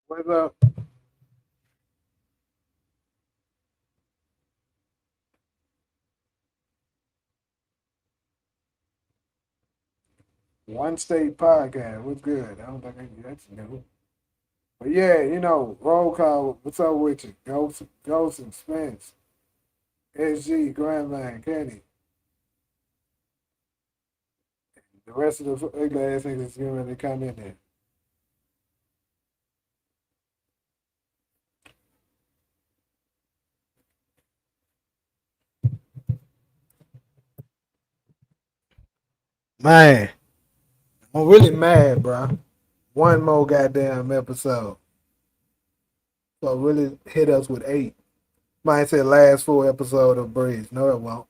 What's up? One State Podcast. What's good? I don't think that's new. But yeah, roll call. What's up with you? Ghost and Spence, SG, Grandline, Kenny. The rest of the ugly ass niggas getting ready to come in there. Man, I'm really mad, bro. One more goddamn episode. So really hit us with eight. Might say last full episode of Breeze. No, it won't.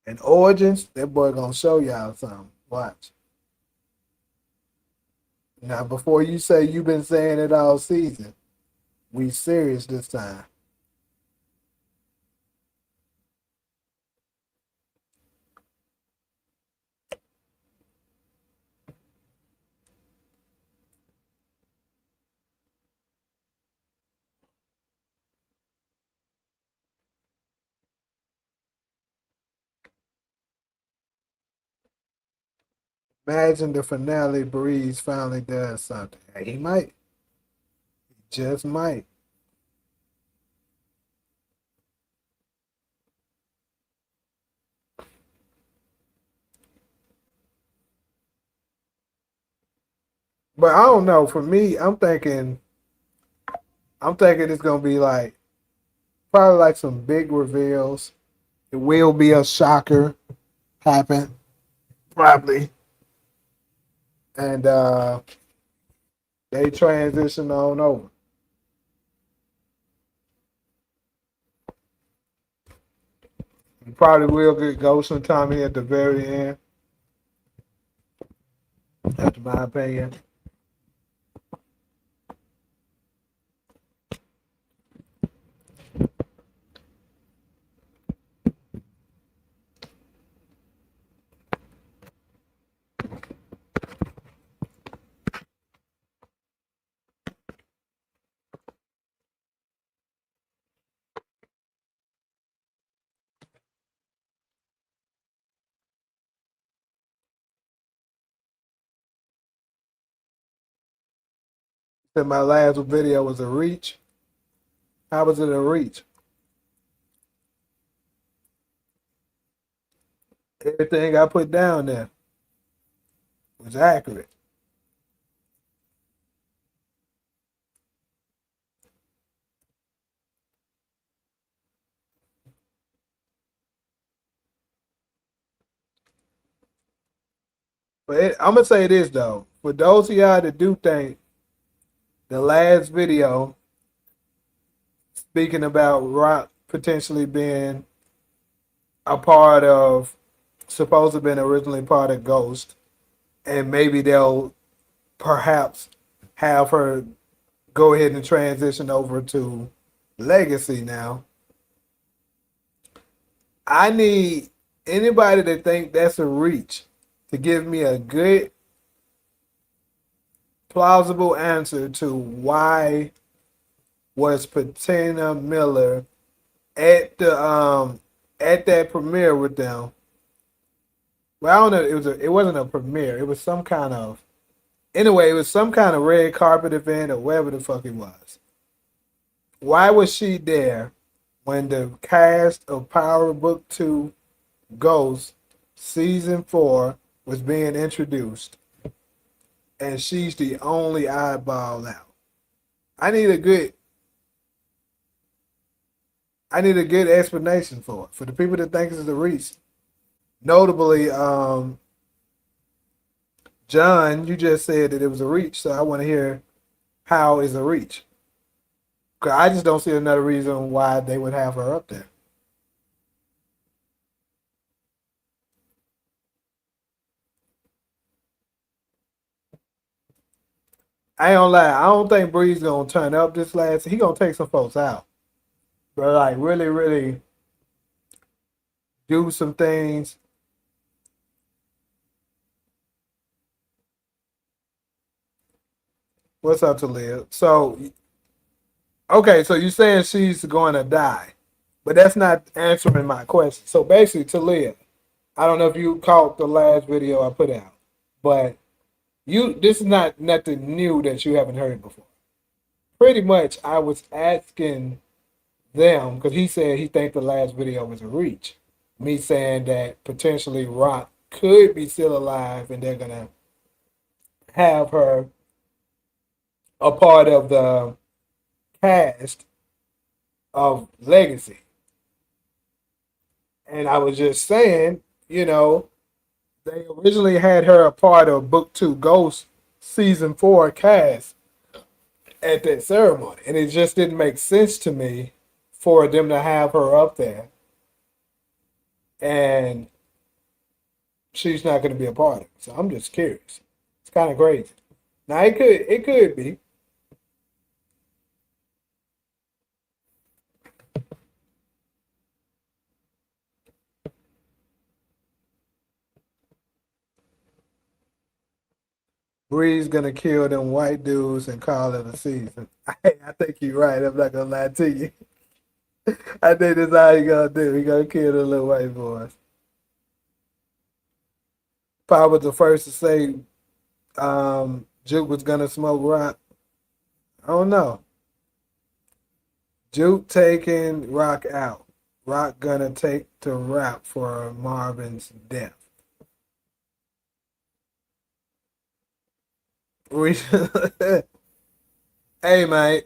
And Origins, that boy gonna show y'all something. Watch. Now, before you say you've been saying it all season, we serious this time. Imagine the finale Breeze finally does something. He might. He just might. But I don't know. For me, I'm thinking it's gonna be like probably like some big reveals. It will be a shocker happen. Probably. And they transition on over. You probably will get Ghost and Tommy at the very end. That's my opinion. Said my last video was a reach. How was it a reach? Everything I put down there was accurate. I'm gonna say this though, for those of y'all that do think the last video speaking about Rock potentially being a part of, supposed to have been originally part of Ghost, and maybe they'll perhaps have her go ahead and transition over to Legacy now. I need anybody that think that's a reach to give me a good plausible answer to why was Patina Miller at the at that premiere with them. Well, I don't know. It wasn't a premiere. It was some kind of, anyway. It was some kind of red carpet event or whatever the fuck it was. Why was she there when the cast of Power Book 2 Ghost season 4 was being introduced, and she's the only eyeball out? I need a good I need a good explanation for it. For the people that think it's a reach. Notably, John, you just said that it was a reach, so I want to hear how is a reach. 'Cause I just don't see another reason why they would have her up there. I ain't gonna lie. I don't think Bree's gonna turn up this last. He gonna take some folks out. but like really, really do some things. What's up, Talia? So, okay, so you saying she's going to die, but that's not answering my question. So basically, Talia, I don't know if you caught the last video I put out, but this is not nothing new that you haven't heard before. Pretty much, I was asking them because he said he think the last video was a reach. Me saying that potentially Rock could be still alive and they're gonna have her a part of the cast of Legacy. And I was just saying, they originally had her a part of Book 2 Ghost Season 4 cast at that ceremony. And it just didn't make sense to me for them to have her up there. And she's not going to be a part of it. So I'm just curious. It's kind of crazy. Now it could be. Bree's gonna kill them white dudes and call it a season. I think you're right. I'm not gonna lie to you. I think that's how he gonna do. He gonna kill the little white boys. Paul was the first to say Juke was gonna smoke rock. I don't know. Juke taking Rock out. Rock gonna take to rap for Marvin's death. Hey man,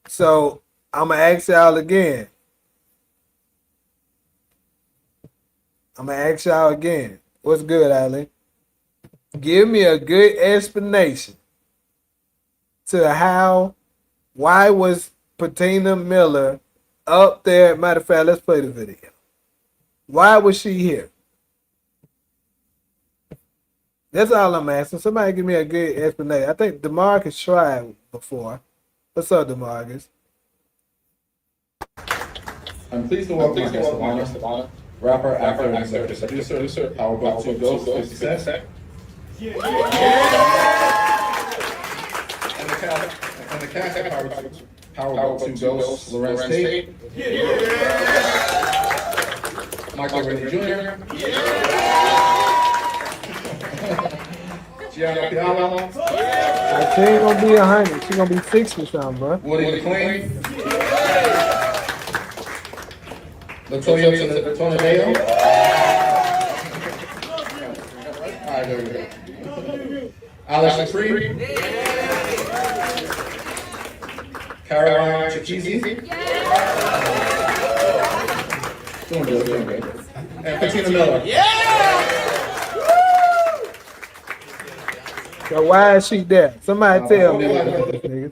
so I'm gonna ask y'all again. What's good, Ali? Give me a good explanation to why was Patina Miller up there? Matter of fact, let's play the video. Why was she here? That's all I'm asking. Somebody give me a good explanation. I think DeMarcus tried before. What's up, DeMarcus? I'm pleased to welcome our guest of honor, rapper, actor, and executive producer, Power Book 2 Ghost, 50 Cent. And the cast of Power Book 2 Ghost, Lorenz Tate. Michael Ray Jr. Gianna Piala. She ain't gonna be 100. She gonna be 60 something, bro. Woody McLean. Latoya Tonadeo. Alright, there we go. Alex Free. Caroline Chichizi. Doing good. And Patina Miller. So why is she there? Somebody tell me, nigga.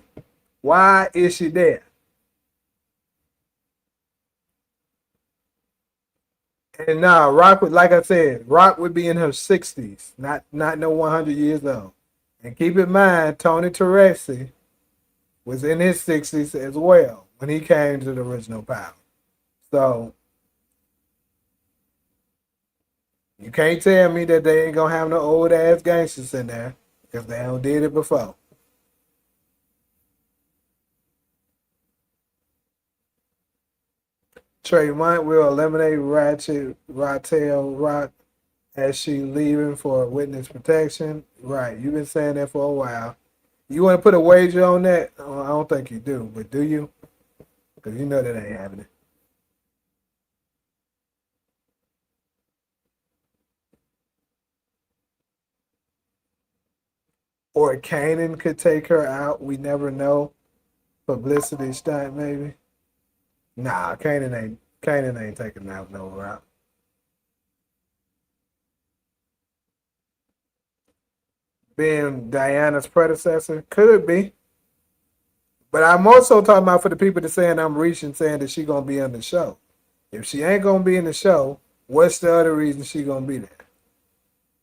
Why is she there? And now Rock would, like I said, Rock would be in her 60s, not no 100 years old. And keep in mind, Tony Teresi was in his 60s as well when he came to the original Power. So you can't tell me that they ain't gonna have no old ass gangsters in there because they don't did it before. Trayvon will eliminate Ratel Rock as she leaving for witness protection. Right, you've been saying that for a while. You want to put a wager on that? I don't think you do, but do you? Because you know that ain't happening. Or Kanan could take her out. We never know. Publicity stunt, maybe. Nah, Kanan ain't taking out no route. Being Diana's predecessor could be, but I'm also talking about for the people that saying I'm reaching, saying that she gonna be on the show. If she ain't gonna be in the show, what's the other reason she gonna be there?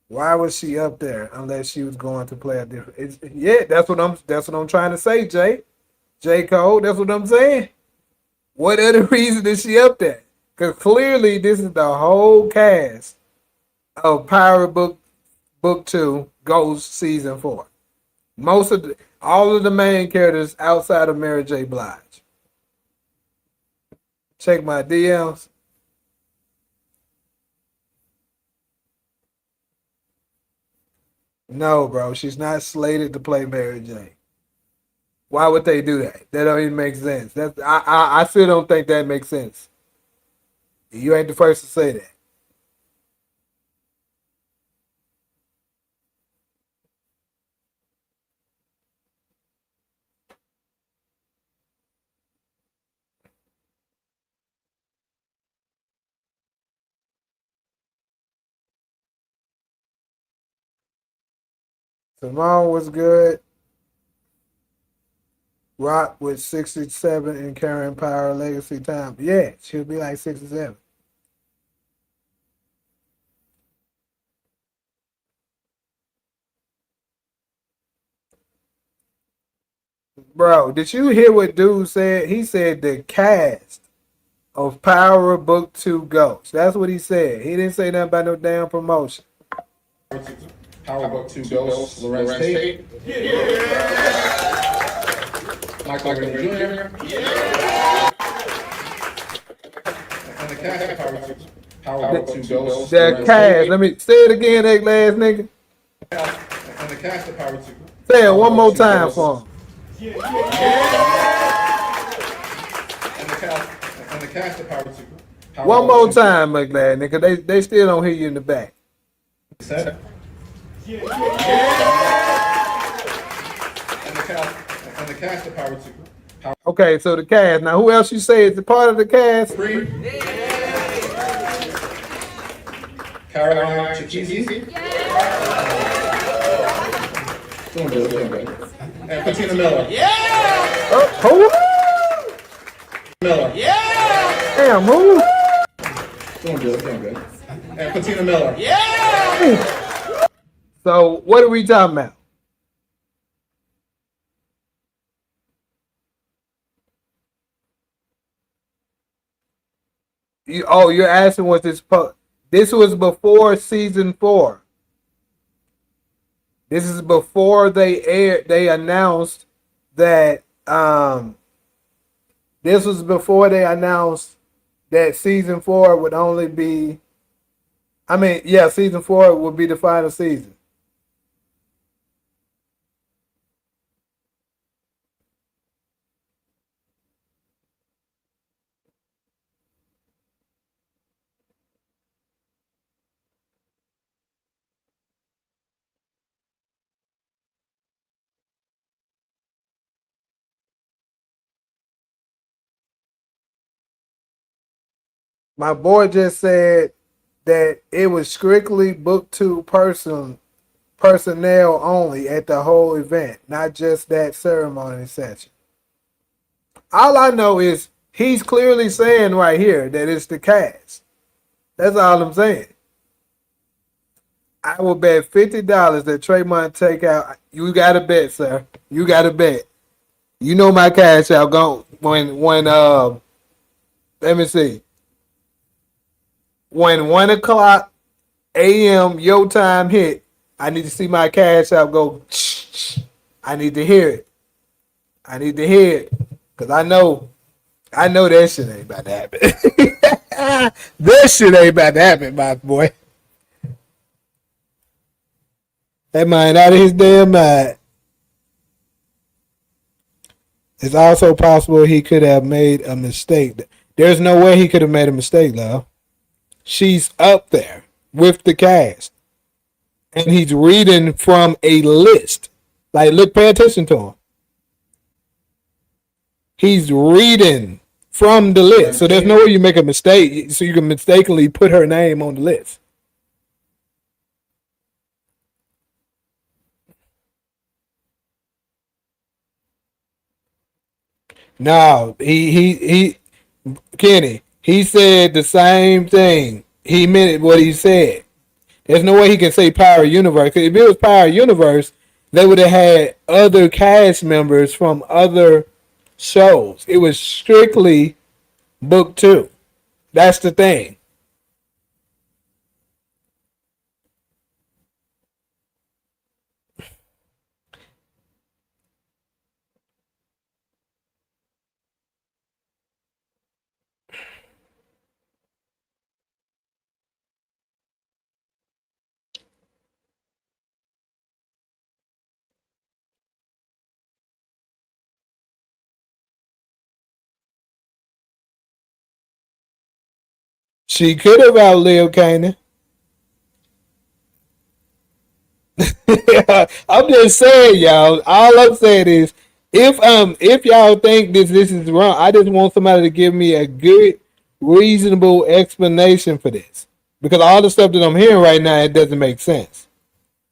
Why was she up there unless she was going to play a different? That's what I'm trying to say, J Cole. That's what I'm saying. What other reason is she up there? Because clearly this is the whole cast of Book 2 Ghost Season 4. All of the main characters outside of Mary J. Blige. Check my DMs. No, bro, she's not slated to play Mary J. Why would they do that? That don't even make sense. I still don't think that makes sense. You ain't the first to say that. Simone was good. Rock with 67 in carrying power legacy time. Yeah, she'll be like 67. Bro, did you hear what dude said? He said the cast of Power Book 2 Ghost. That's what he said. He didn't say nothing about no damn promotion. Power Book 2 Ghost, Lorenz Tate. Michael Jr. And the cast of Power Book 2 Ghost. The cast. Let me say it again, that last nigga. And the cast of Power 2. Say it one more time for him. And the cast of Power 2. One more time, McLeod, nigga. They still don't hear you in the back. And the cast of Power 2. Okay, so the cast. Now, who else you say is a part of the cast? Caroline Chikisi. Doing good. And Patina Miller. Oh, Miller. damn, who? Doing good. And Patina Miller. So, what are we talking about? You're asking what this this was before season 4. This is before they announced that this was before they announced that season 4 would only be season 4 would be the final season. My boy just said that it was strictly Book 2 personnel only at the whole event, not just that ceremony session. All I know is he's clearly saying right here that it's the cast. That's all I'm saying. I will bet $50 that Trayvon take out. You got to bet, sir. You got to bet. You know my cash out go when let me see. When 1 o'clock a.m. your time hit, I need to see my cash out go. I need to hear it. Because I know that shit ain't about to happen. That shit ain't about to happen, my boy. That man out of his damn mind. It's also possible he could have made a mistake. There's no way he could have made a mistake, love. She's up there with the cast. And he's reading from a list. Like, look, pay attention to him. He's reading from the list. So there's no way you make a mistake so you can mistakenly put her name on the list. No, Kenny, he said the same thing. He meant what he said. There's no way he can say Power Universe. If it was Power Universe, they would have had other cast members from other shows. It was strictly book 2. That's the thing. She could have outlived Kanan. I'm just saying, y'all. All I'm saying is, if y'all think this is wrong, I just want somebody to give me a good, reasonable explanation for this. Because all the stuff that I'm hearing right now, it doesn't make sense.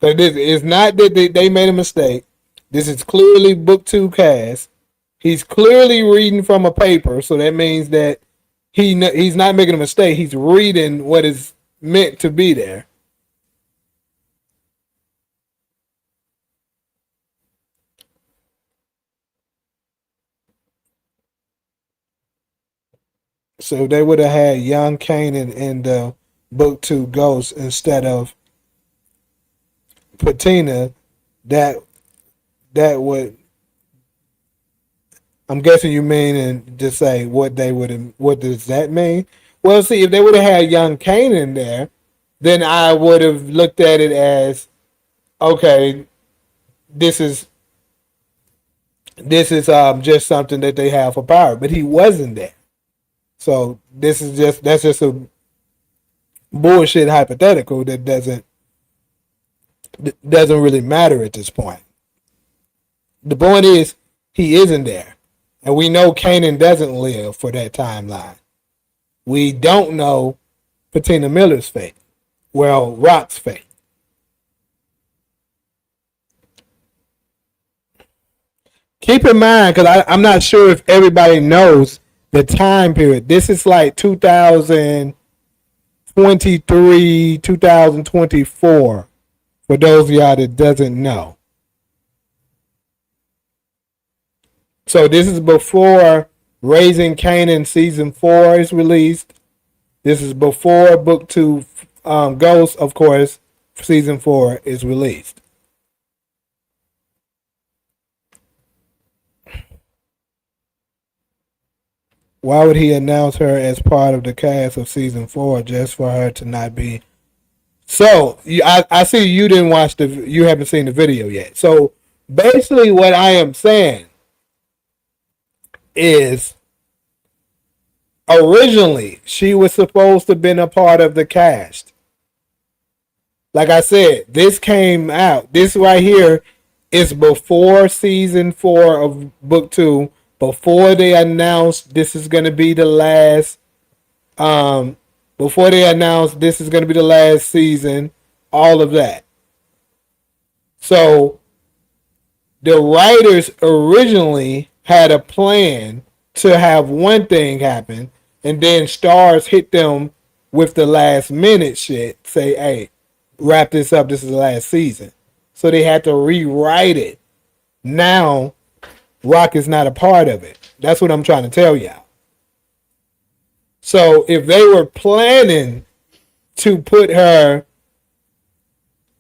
So this is not that they made a mistake. This is clearly book 2 cast. He's clearly reading from a paper, so that means that he's not making a mistake. He's reading what is meant to be there. So if they would have had young Kanan in the book 2 Ghost instead of Patina, that would, I'm guessing you mean, and just say what they would have. What does that mean? Well, see, if they would have had young Kanan there, then I would have looked at it as, okay, this is just something that they have for power. But he wasn't there, so that's just a bullshit hypothetical that doesn't really matter at this point. The point is he isn't there, and we know Kanan doesn't live for that timeline. We don't know Patina Miller's fate. Well, Rock's fate. Keep in mind, because I'm not sure if everybody knows the time period. This is like 2023, 2024. For those of y'all that doesn't know. So this is before Raising Kanan season 4 is released. This is before book 2 Ghost, of course, season 4 is released. Why would he announce her as part of the cast of season 4 just for her to not be? So I see you didn't watch you haven't seen the video yet. So basically, what I am saying is, originally she was supposed to have been a part of the cast. Like I said, this came out. This right here is before season 4 of book 2. Before they announced this is going to be the last. Before they announced this is going to be the last season, all of that. So the writers originally had a plan to have one thing happen, and then stars hit them with the last minute shit. Say, hey, wrap this up. This is the last season. So they had to rewrite it. Now, Rock is not a part of it. That's what I'm trying to tell y'all. So if they were planning to put her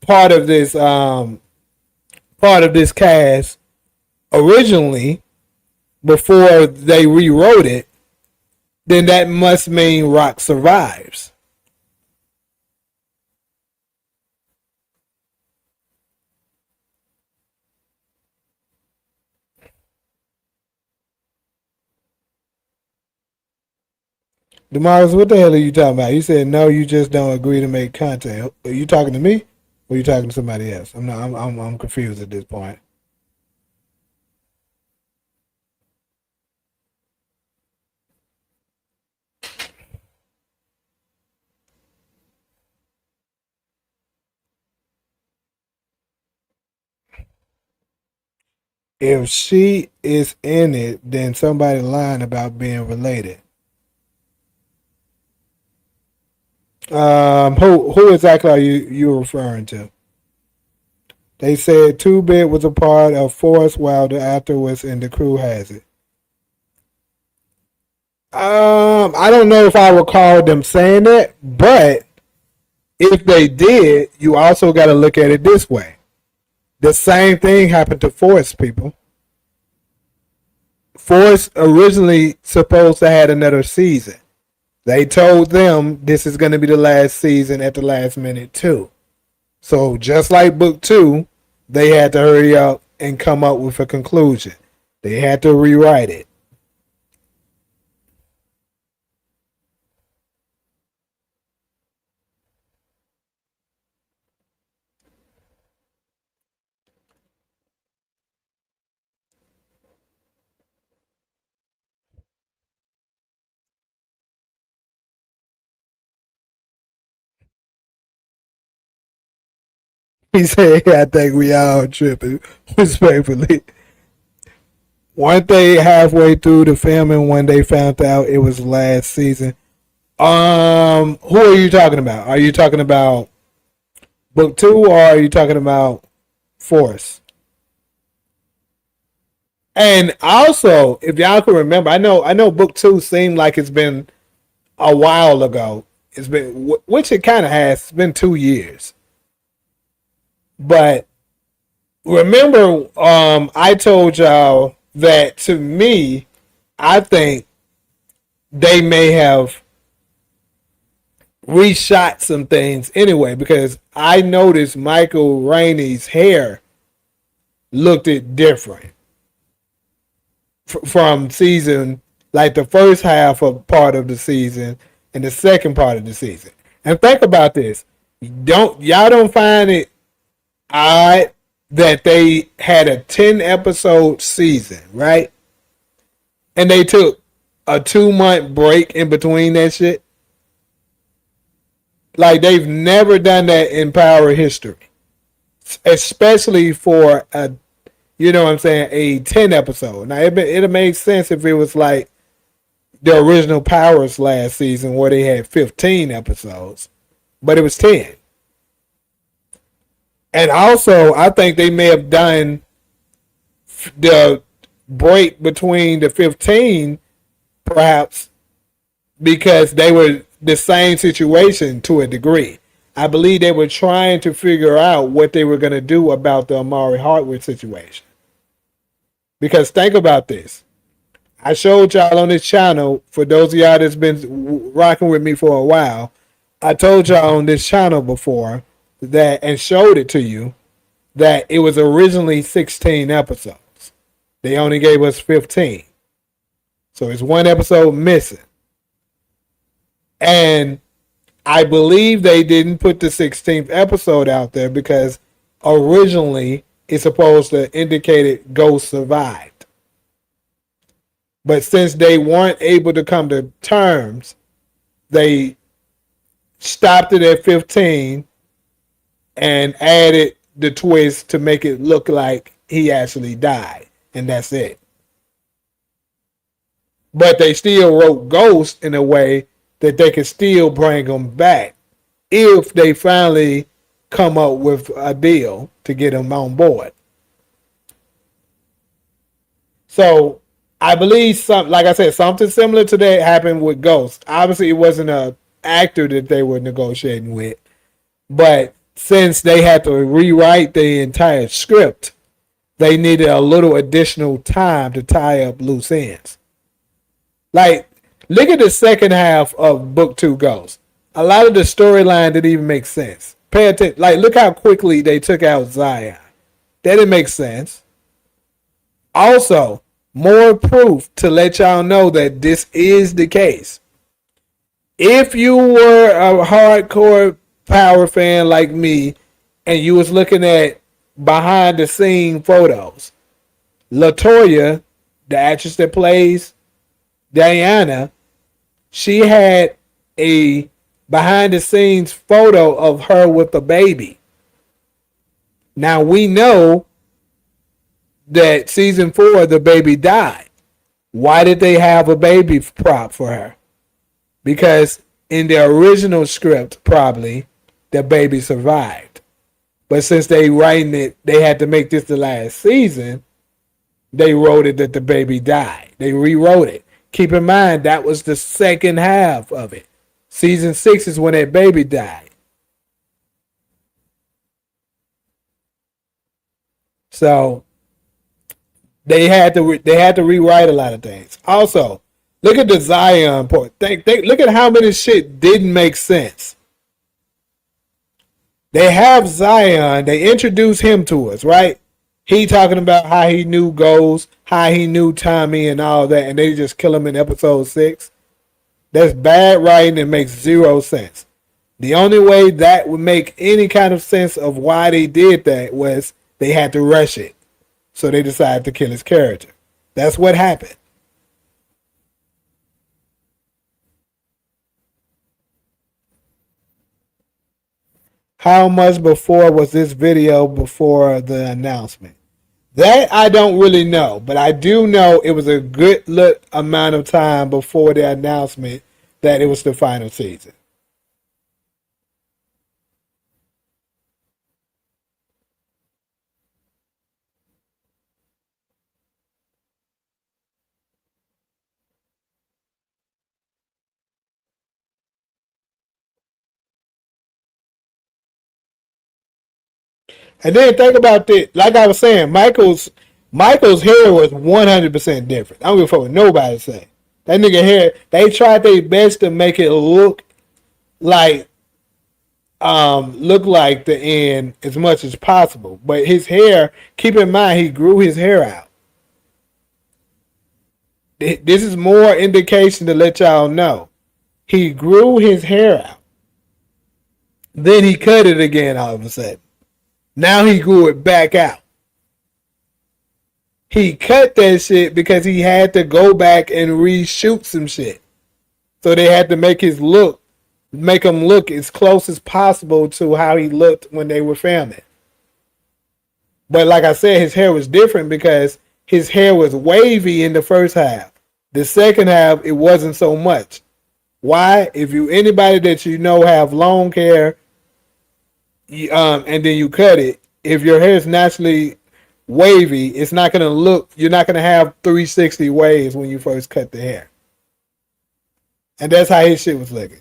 part of this cast originally before they rewrote it, then that must mean Rock survives. Demarcus, what the hell are you talking about? You said no, you just don't agree to make content. Are you talking to me, or are you talking to somebody else? I'm not. I'm confused at this point. If she is in it, then somebody lying about being related. Who exactly are you referring to? They said 2-Bit was a part of Force while the actor was in the crew has it. I don't know if I recall them saying that, but if they did, you also got to look at it this way. The same thing happened to Forrest, people. Forrest originally supposed to have another season. They told them this is going to be the last season at the last minute too. So just like book 2, they had to hurry up and come up with a conclusion. They had to rewrite it. He said, I think we all tripping, respectfully. Weren't they halfway through the filming when they found out it was last season? Who are you talking about? Are you talking about book 2 or are you talking about Force? And also, if y'all can remember, I know book 2 seemed like it's been a while ago. It's been, which it kind of has. It's been 2 years. But remember, I told y'all that to me, I think they may have reshot some things anyway because I noticed Michael Rainey's hair looked it different from season, like the first half of part of the season and the second part of the season. And think about this: y'all don't find it odd that they had a 10-episode season, right? And they took a 2-month break in between that shit. Like they've never done that in Power history, especially for a, you know what I'm saying, a 10 episode. Now it'd make sense if it was like the original Powers last season where they had 15 episodes, but it was 10. And also, I think they may have done the break between the 15, perhaps, because they were the same situation to a degree. I believe they were trying to figure out what they were going to do about the Amari Hardwick situation. Because think about this. I showed y'all on this channel, for those of y'all that's been rocking with me for a while, I told y'all on this channel before that, and showed it to you, that it was originally 16 episodes. They only gave us 15. So it's 1 episode missing. And I believe they didn't put the 16th episode out there because originally it's supposed to indicate Ghost survived. But since they weren't able to come to terms, they stopped it at 15 and added the twist to make it look like he actually died. And that's it. But they still wrote Ghost in a way that they could still bring him back if they finally come up with a deal to get him on board. So I believe like I said, something similar to that happened with Ghost. Obviously, it wasn't an actor that they were negotiating with, but since they had to rewrite the entire script, they needed a little additional time to tie up loose ends. Like, look at the second half of book 2 Ghost. A lot of the storyline didn't even make sense. Pay attention. Like, look how quickly they took out Zion. That didn't make sense. Also, more proof to let y'all know that this is the case. If you were a hardcore Power fan like me and you was looking at behind the scene photos, LaToya, the actress that plays Diana, she had a behind the scenes photo of her with a baby. Now we know that season 4 the baby died. Why did they have a baby prop for her? Because in the original script, probably, the baby survived. But since they writing it, they had to make this the last season, they wrote it that the baby died. They rewrote it. Keep in mind that was the second half of it. Season 6 is when that baby died. So they had to rewrite a lot of things. Also, look at the Zion part. Look at how many shit didn't make sense. They have Zion. They introduce him to us, right? He talking about how he knew Ghost, how he knew Tommy, and all that, and they just kill him in episode 6. That's bad writing and makes zero sense. The only way that would make any kind of sense of why they did that was they had to rush it. So they decided to kill his character. That's what happened. How much before was this video before the announcement? That I don't really know, but I do know it was a good amount of time before the announcement that it was the final season. And then think about this. Like I was saying, Michael's hair was 100% different. I don't give a fuck what nobody say. That nigga hair, they tried their best to make it look like the end as much as possible. But his hair, keep in mind, he grew his hair out. This is more indication to let y'all know. He grew his hair out. Then he cut it again all of a sudden. Now he grew it back out. He cut that shit because he had to go back and reshoot some shit. So they had to make him look as close as possible to how he looked when they were filming. But like I said, his hair was different because his hair was wavy in the first half. The second half, it wasn't so much. Why? If anybody that you know have long hair, and then you cut it, if your hair is naturally wavy, it's not going to look, you're not going to have 360 waves when you first cut the hair. And that's how his shit was looking.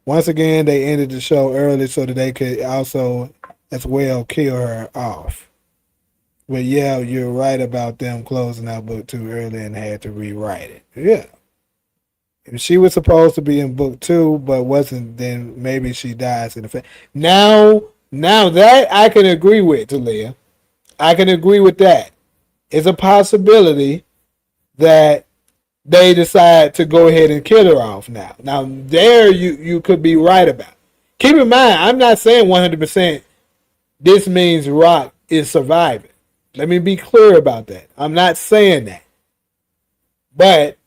Once again, they ended the show early so that they could also as well kill her off. But yeah, you're right about them closing out book 2 early and had to rewrite it. Yeah. If she was supposed to be in book 2 but wasn't, then maybe she dies in the film. Now that I can agree with, Talia. I can agree with that. It's a possibility that they decide to go ahead and kill her off now. Now, there you could be right about. Keep in mind, I'm not saying 100% this means Rock is surviving. Let me be clear about that. I'm not saying that. But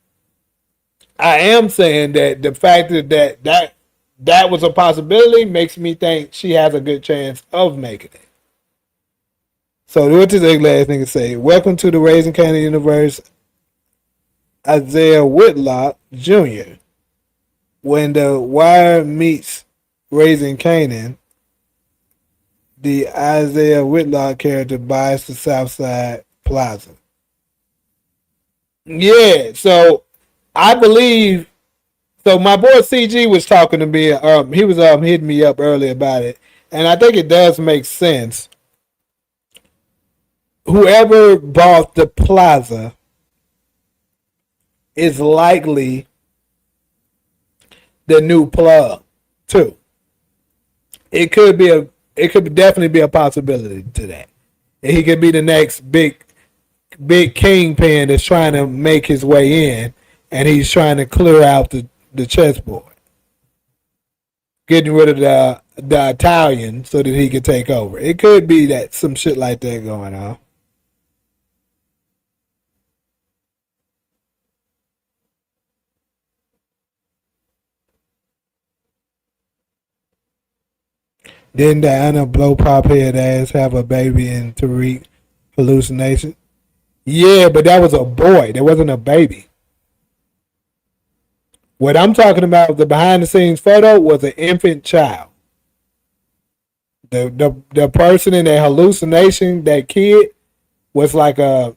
I am saying that the fact that was a possibility makes me think she has a good chance of making it. So what does the last nigga say? Welcome to the Raising Kanan universe, Isaiah Whitlock Jr. When the Wire meets Raising Kanan, the Isaiah Whitlock character buys the Southside Plaza. Yeah, so I believe. So my boy CG was talking to me. He was hitting me up earlier about it, and I think it does make sense. Whoever bought the plaza is likely the new plug too. It could definitely be a possibility to that. And he could be the next big kingpin that's trying to make his way in, and he's trying to clear out the chessboard, getting rid of the Italian so that he could take over. It could be that some shit like that going on. Didn't Diana blow pop head ass have a baby in Tariq hallucination? Yeah, but that was a boy. That wasn't a baby. What I'm talking about, the behind the scenes photo, was an infant child. The person in that hallucination, that kid, was like a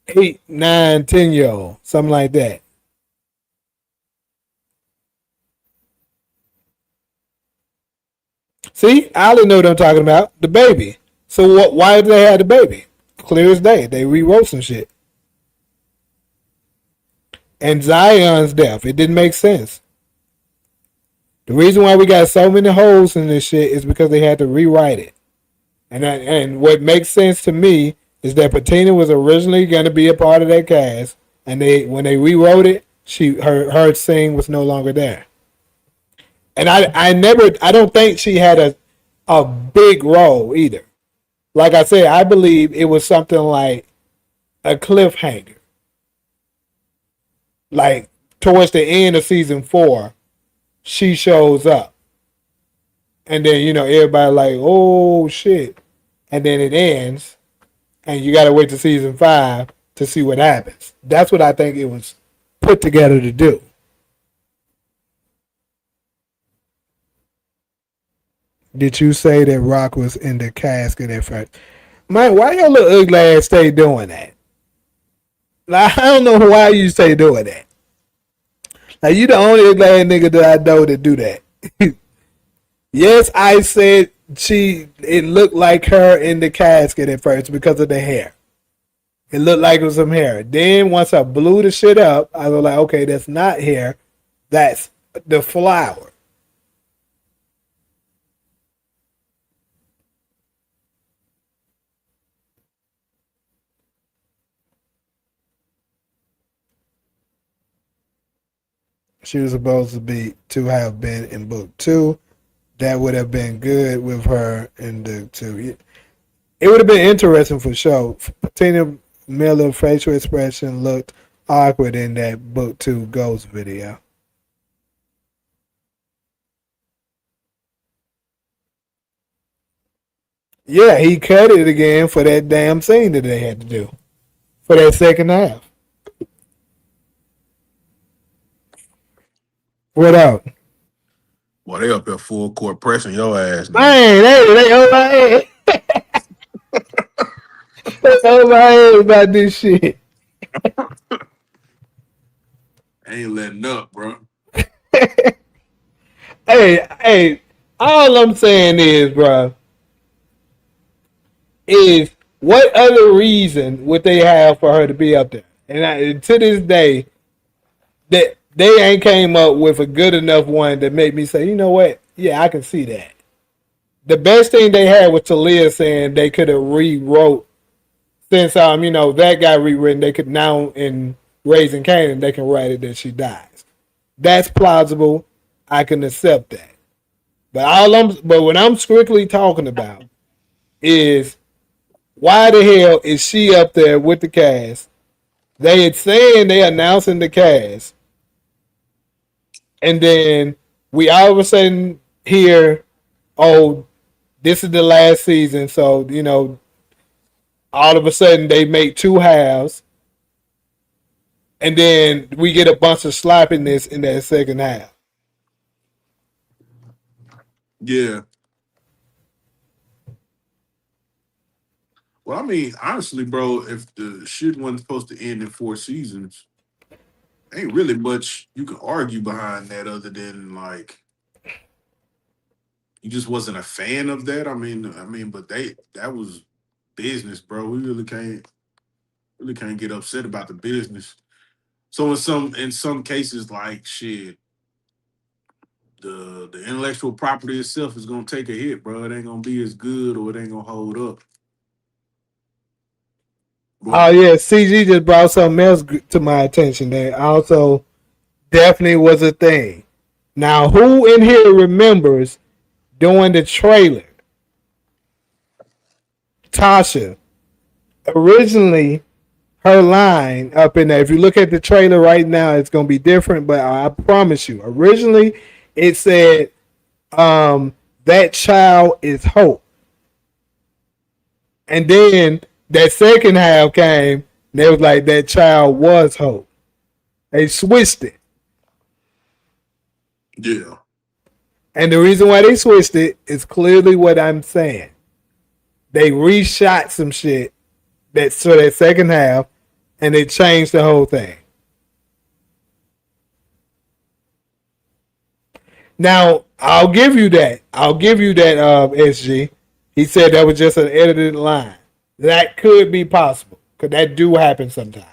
8, 9, 10-year old, something like that. See, I already know what I'm talking about. The baby. So what? Why did they have the baby? Clear as day. They rewrote some shit. And Zion's death. It didn't make sense. The reason why we got so many holes in this shit is because they had to rewrite it. And what makes sense to me is that Patina was originally going to be a part of that cast, and when they rewrote it, her scene was no longer there. And I don't think she had a big role either. Like I said, I believe it was something like a cliffhanger. Like towards the end of season 4, she shows up. And then, everybody like, oh shit. And then it ends. And you gotta wait to season 5 to see what happens. That's what I think it was put together to do. Did you say that Rock was in the casket at first? Man, why your little ugly ass stay doing that? Like, I don't know why you stay doing that. Like, you the only ugly ass nigga that I know that do that. Yes, I said it looked like her in the casket at first because of the hair. It looked like it was some hair. Then once I blew the shit up, I was like, okay, that's not hair. That's the flower. She was supposed to have been in book 2. That would have been good with her in the 2. It would have been interesting for sure. Tina Miller's facial expression looked awkward in that book 2 Ghost video. Yeah, he cut it again for that damn scene that they had to do for that second half. What up? Well, they up here full court pressing your ass, man. Man, they over my head. They over my head about this shit. Ain't letting up, bro. Hey, all I'm saying is, bro, is what other reason would they have for her to be up there? And to this day, that they ain't came up with a good enough one that made me say, you know what? Yeah, I can see that. The best thing they had was Talia saying they could have rewrote since that got rewritten. They could now in Raising Kanan they can write it that she dies. That's plausible. I can accept that. But what I'm strictly talking about is why the hell is she up there with the cast? They had saying they announcing the cast, and then we all of a sudden hear, oh, this is the last season, so all of a sudden they make 2 halves, and then we get a bunch of sloppiness in that second half. Yeah. Well, I mean, honestly, bro, if the shit wasn't supposed to end in 4 seasons, ain't really much you can argue behind that other than like you just wasn't a fan of that. I mean, but that was business, bro. We really can't get upset about the business. So in some cases, like shit, the intellectual property itself is gonna take a hit, bro. It ain't gonna be as good or it ain't gonna hold up. Oh But yeah, CG just brought something else to my attention that also definitely was a thing. Now, who in here remembers during the trailer, Tasha originally her line up in there? If you look at the trailer right now, it's gonna be different, but I promise you, originally it said that child is hope. And then that second half came, and they was like that child was hope. They switched it. yeah, And the reason why they switched it is clearly what I'm saying. They reshot some shit that second half, and it changed the whole thing. Now, I'll give you that. I'll give you that, SG. He said that was just an edited line. That could be possible. Because that do happen sometimes.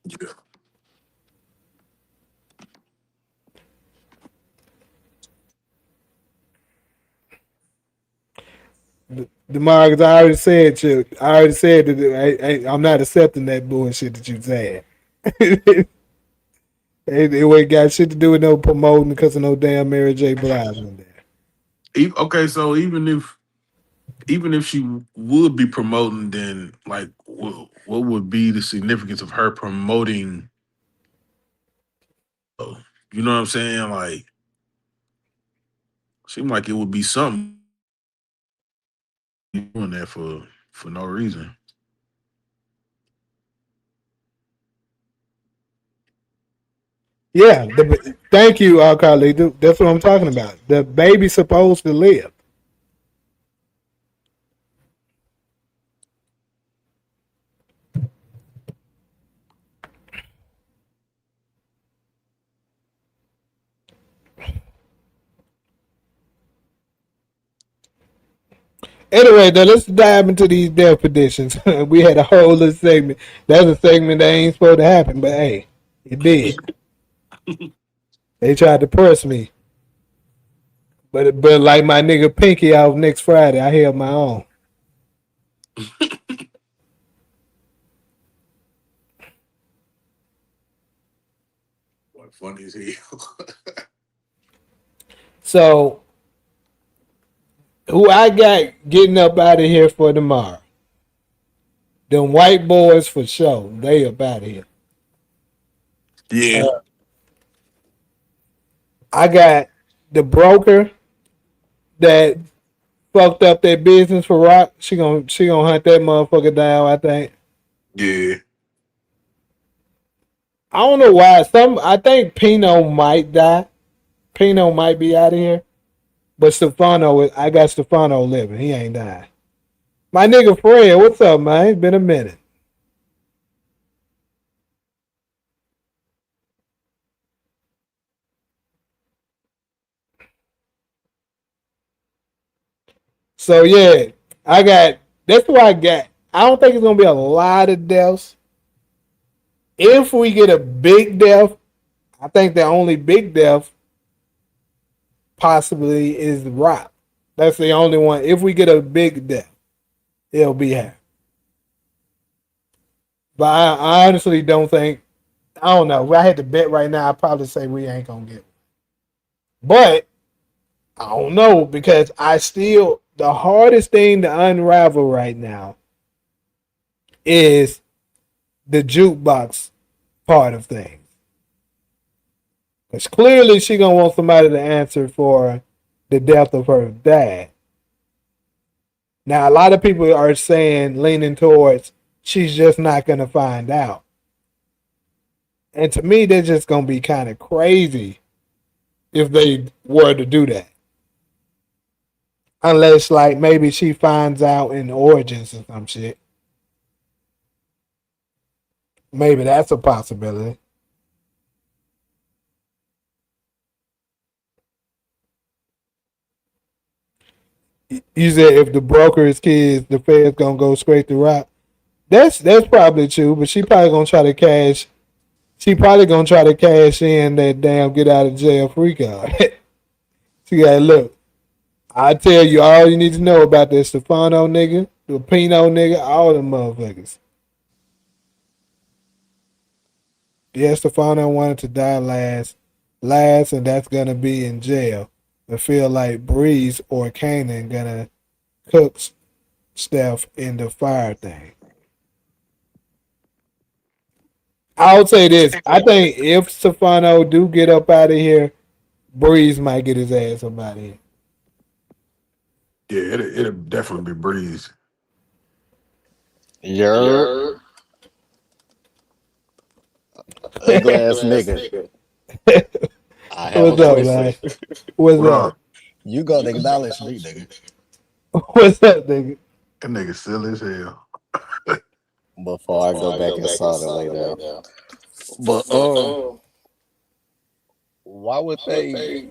Yeah. The Marcus, I already said, Chuck. I already said that I'm not accepting that bullshit that you said. It ain't got shit to do with no promoting because of no damn Mary J. Blige in there. Okay, so even if she would be promoting, then like what would be the significance of her promoting? Oh, you know what I'm saying? Like, seem like it would be something doing that for no reason. Yeah, thank you, Carly. That's what I'm talking about. The baby's supposed to live. Anyway, though, let's dive into these death predictions. We had a whole little segment. That's a segment that ain't supposed to happen, but hey, it did. They tried to press me, but like my nigga Pinky out next Friday, I held my own. What funny as hell. So who I got getting up out of here for tomorrow? Them white boys for sure. They up out of here. Yeah, I got the broker that fucked up that business for Rock. She gonna hunt that motherfucker down. I think. yeah, I don't know why. I think Pino might die. Pino might be out of here. But Stefano, I got Stefano living. He ain't died. My nigga Fred, what's up, man? It's been a minute. So yeah, I got. That's what I got. I don't think it's gonna be a lot of deaths. If we get a big death, I think the only big death possibly is Rock. That's the only one. If we get a big death, it'll be her. But I honestly don't think. I don't know. If I had to bet right now, I'd probably say we ain't gonna get. But I don't know because I still the hardest thing to unravel right now is the jukebox part of things. Because clearly she gonna want somebody to answer for the death of her dad. Now a lot of people are saying leaning towards she's just not gonna find out. And to me, they're just gonna be kind of crazy if they were to do that. Unless like maybe she finds out in Origins or some shit. Maybe that's a possibility. You said if the broker is kids, the Fed's gonna go straight to Rock. That's probably true, but she probably gonna try to cash. She probably gonna try to cash in that damn get out of jail free card. She got look. I tell you all you need to know about that Stefano nigga, the Pino nigga, all them motherfuckers. Yeah, Stefano wanted to die last, and that's gonna be in jail. I feel like Breeze or Kanan gonna cook Steph in the fire thing. I would say this. I think if Stefano do get up out of here, Breeze might get his ass up out of here. yeah. It'll definitely be Breeze. You're ugly ass nigga. I have a What's up, man? question. What's What up? up? You gonna acknowledge me, nigga? What's up, nigga? That nigga silly as hell. before I go back and saw it later. But why would they?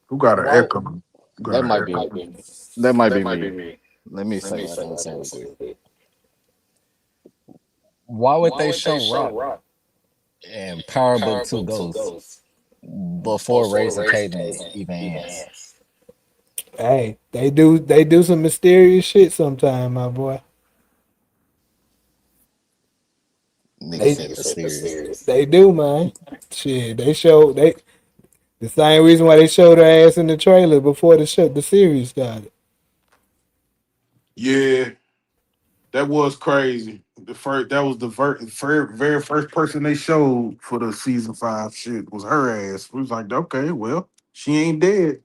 Who got an Why echo? Who got that an might echo? be that might be me. Let me say what I'm saying real quick. Why would they show Rock in Power Book 2 Ghosts before Raising Kanan even ends? Hey, they do some mysterious shit sometime, my boy. Nigga They said mysterious. they do, man. Shit, they the same reason why they showed her ass in the trailer before the series started. Yeah, that was crazy. The first that was the very first person they showed for the season 5 shit was her ass. We was like, okay, well, she ain't dead.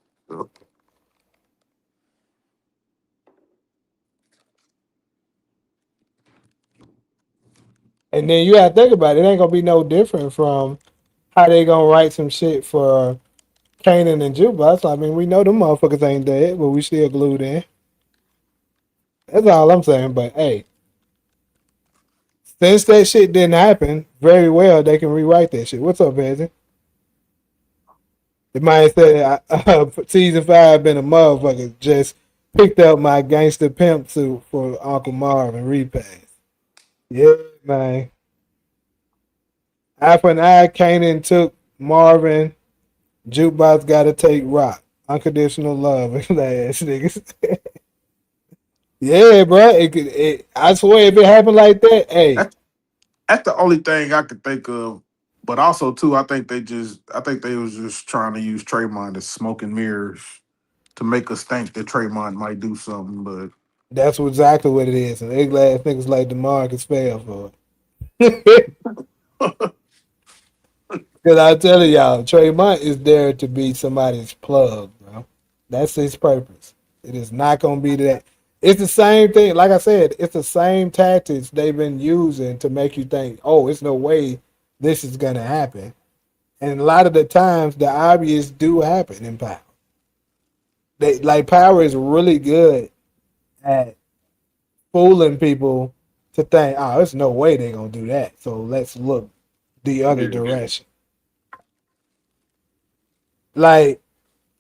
And then you gotta think about it. It ain't gonna be no different from how they gonna write some shit for Kanan and Jukebox. I mean, we know them motherfuckers ain't dead, but we still glued in. That's all I'm saying. But hey, since that shit didn't happen, very well they can rewrite that shit. What's up, Bezzy? The man said season 5 been a motherfucker. Just picked up my gangster pimp suit for Uncle Marvin repass. Yeah, man. Eye for an eye, Kanan took Marvin. Jukebox got to take Rock. Unconditional love. Ass niggas. Yeah, bro. I swear, if it happened like that, hey, That, that's the only thing I could think of. But also too, I think they was just trying to use Trayvon as smoke and mirrors to make us think that Trayvon might do something, but that's exactly what it is. And they glad niggas like DeMarcus fell for it. Because I tell y'all, Trayvon is there to be somebody's plug, bro. That's his purpose. It is not going to be that. It's the same thing. Like I said, it's the same tactics they've been using to make you think, oh, it's no way this is going to happen. And a lot of the times, the obvious do happen in Power. Power is really good at fooling people to think, oh, there's no way they're going to do that. So let's look the other yeah. direction. Like,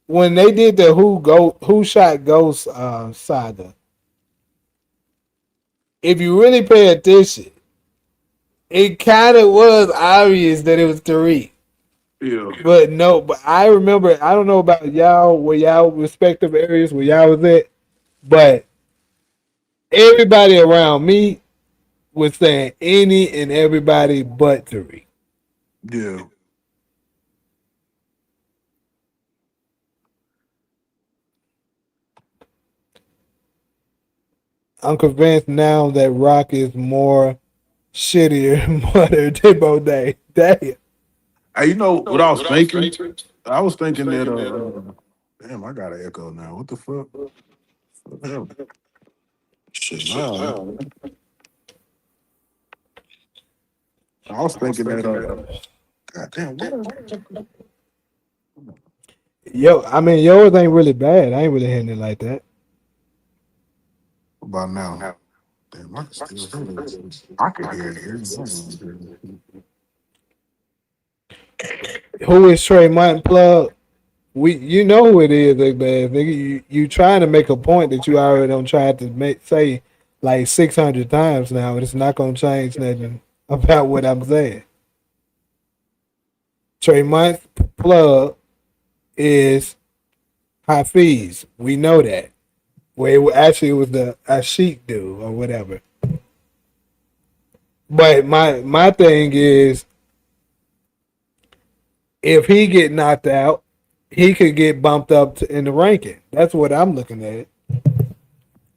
when they did the who shot Ghost saga, if you really pay attention, it kind of was obvious that it was Tariq. Yeah. But no, but I remember, I don't know about y'all, where y'all respective areas where y'all was at, but everybody around me was saying any and everybody but Tariq. Yeah. I'm convinced now that Rock is more shittier mother than Bonet. Damn. Hey, you know what I was thinking? I was thinking that damn, I got an echo now. What the fuck? Hell, shit loud. I was thinking that God damn, what Yo, I mean, yours ain't really bad. I ain't really hitting it like that. about now? Damn, I can still hear this. I can hear it here. I don't hear it. Who is Trey Martin plug? You know who it is, big man. Nigga, you trying to make a point that you already don't try to say like 600 times now, but it's not gonna change nothing about what I'm saying. Trey Martin's plug is Hafiz. We know that. Well, actually, it was the Ashik dude or whatever. But my thing is, if he get knocked out, he could get bumped up in the ranking. That's what I'm looking at.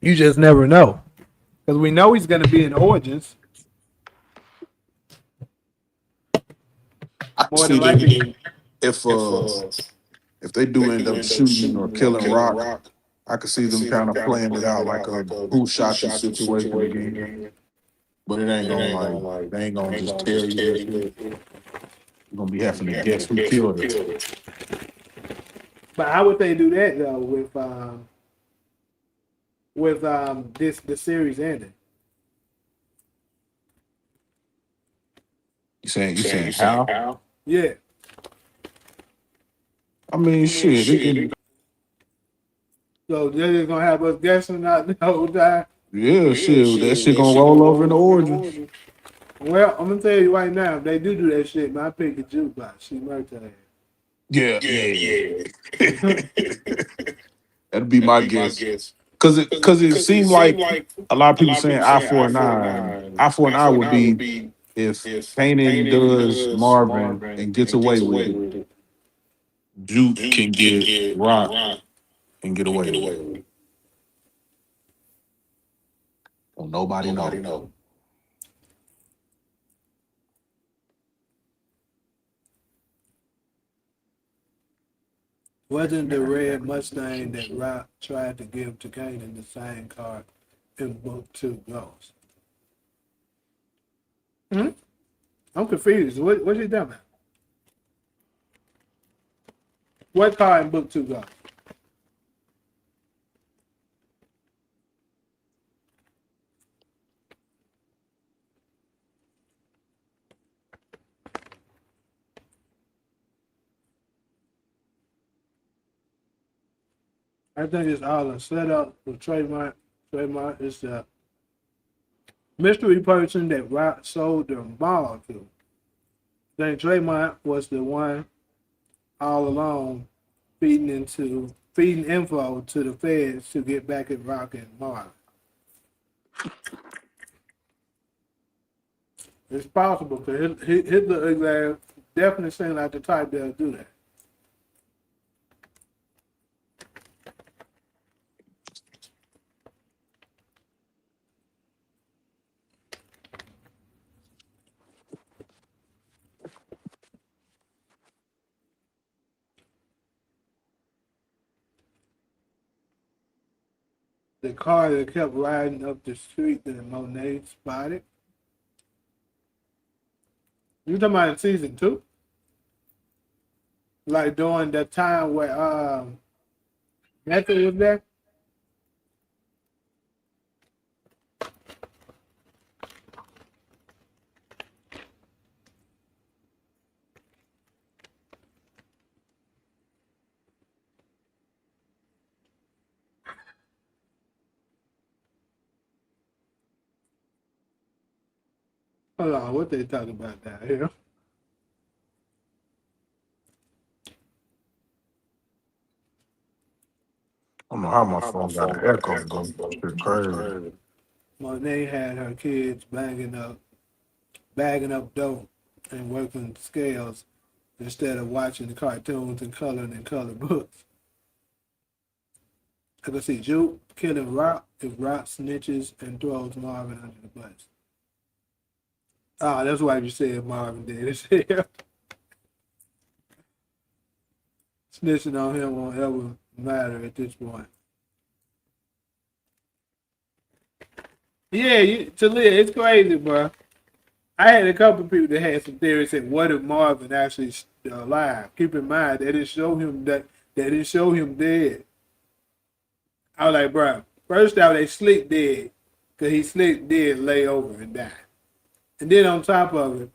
You just never know. Because we know he's going to be in Origins. I can More see than them likely. if uh if they do end up shooting or killing Rock. I could see them kind of playing it out like a who shot you situation again. But it ain't gonna like they ain't gonna just tell you that shit. You're gonna be having to guess who killed her. But how would they do that though with this the series ending? You saying how? Yeah. I mean, shit. It can, So they're just gonna have us guessing out the whole time. yeah, shit. That shit gonna roll over in the origin. Well, I'm gonna tell you right now, if they do that shit, man, I pick a Jukebox. She murked her Yeah. ass. That'd be my guess. Cause it seemed like a lot of people saying I-4-9. I-4-9 would be if Kanan does Marvin and gets away with it, Juke can get Rock and get away with it. Well, nobody know. Wasn't the red Mustang that Rock tried to give to Kanan the same car in book 2 Ghost? I'm confused. What's he done? What car in book 2 Ghost? I think it's all a setup for trademark. Trademark is the mystery person that Rock sold the ball to. Then Trademark was the one all along feeding info to the feds to get back at Rock and Marvin. It's possible because Hitler exam definitely seemed like the type that'll do that. The car that kept riding up the street that Monet spotted. You talking about in season 2? Like during the time where Method was there? Hold on, what they talking about down here? I don't know how my phone got an echo, though. Shit crazy. Monet had her kids bagging up dope and working scales instead of watching the cartoons and coloring in color books. I can see Juke killing Rock if Rock snitches and throws Marvin under the bus. Ah, that's why you said Marvin did it. Snitching on him won't ever matter at this point. Yeah, Talia, it's crazy, bro. I had a couple people that had some theories that what if Marvin actually alive? Keep in mind they didn't show him dead. I was like, bro, first off they slick dead, cause he slick dead, lay over and died. And then on top of it,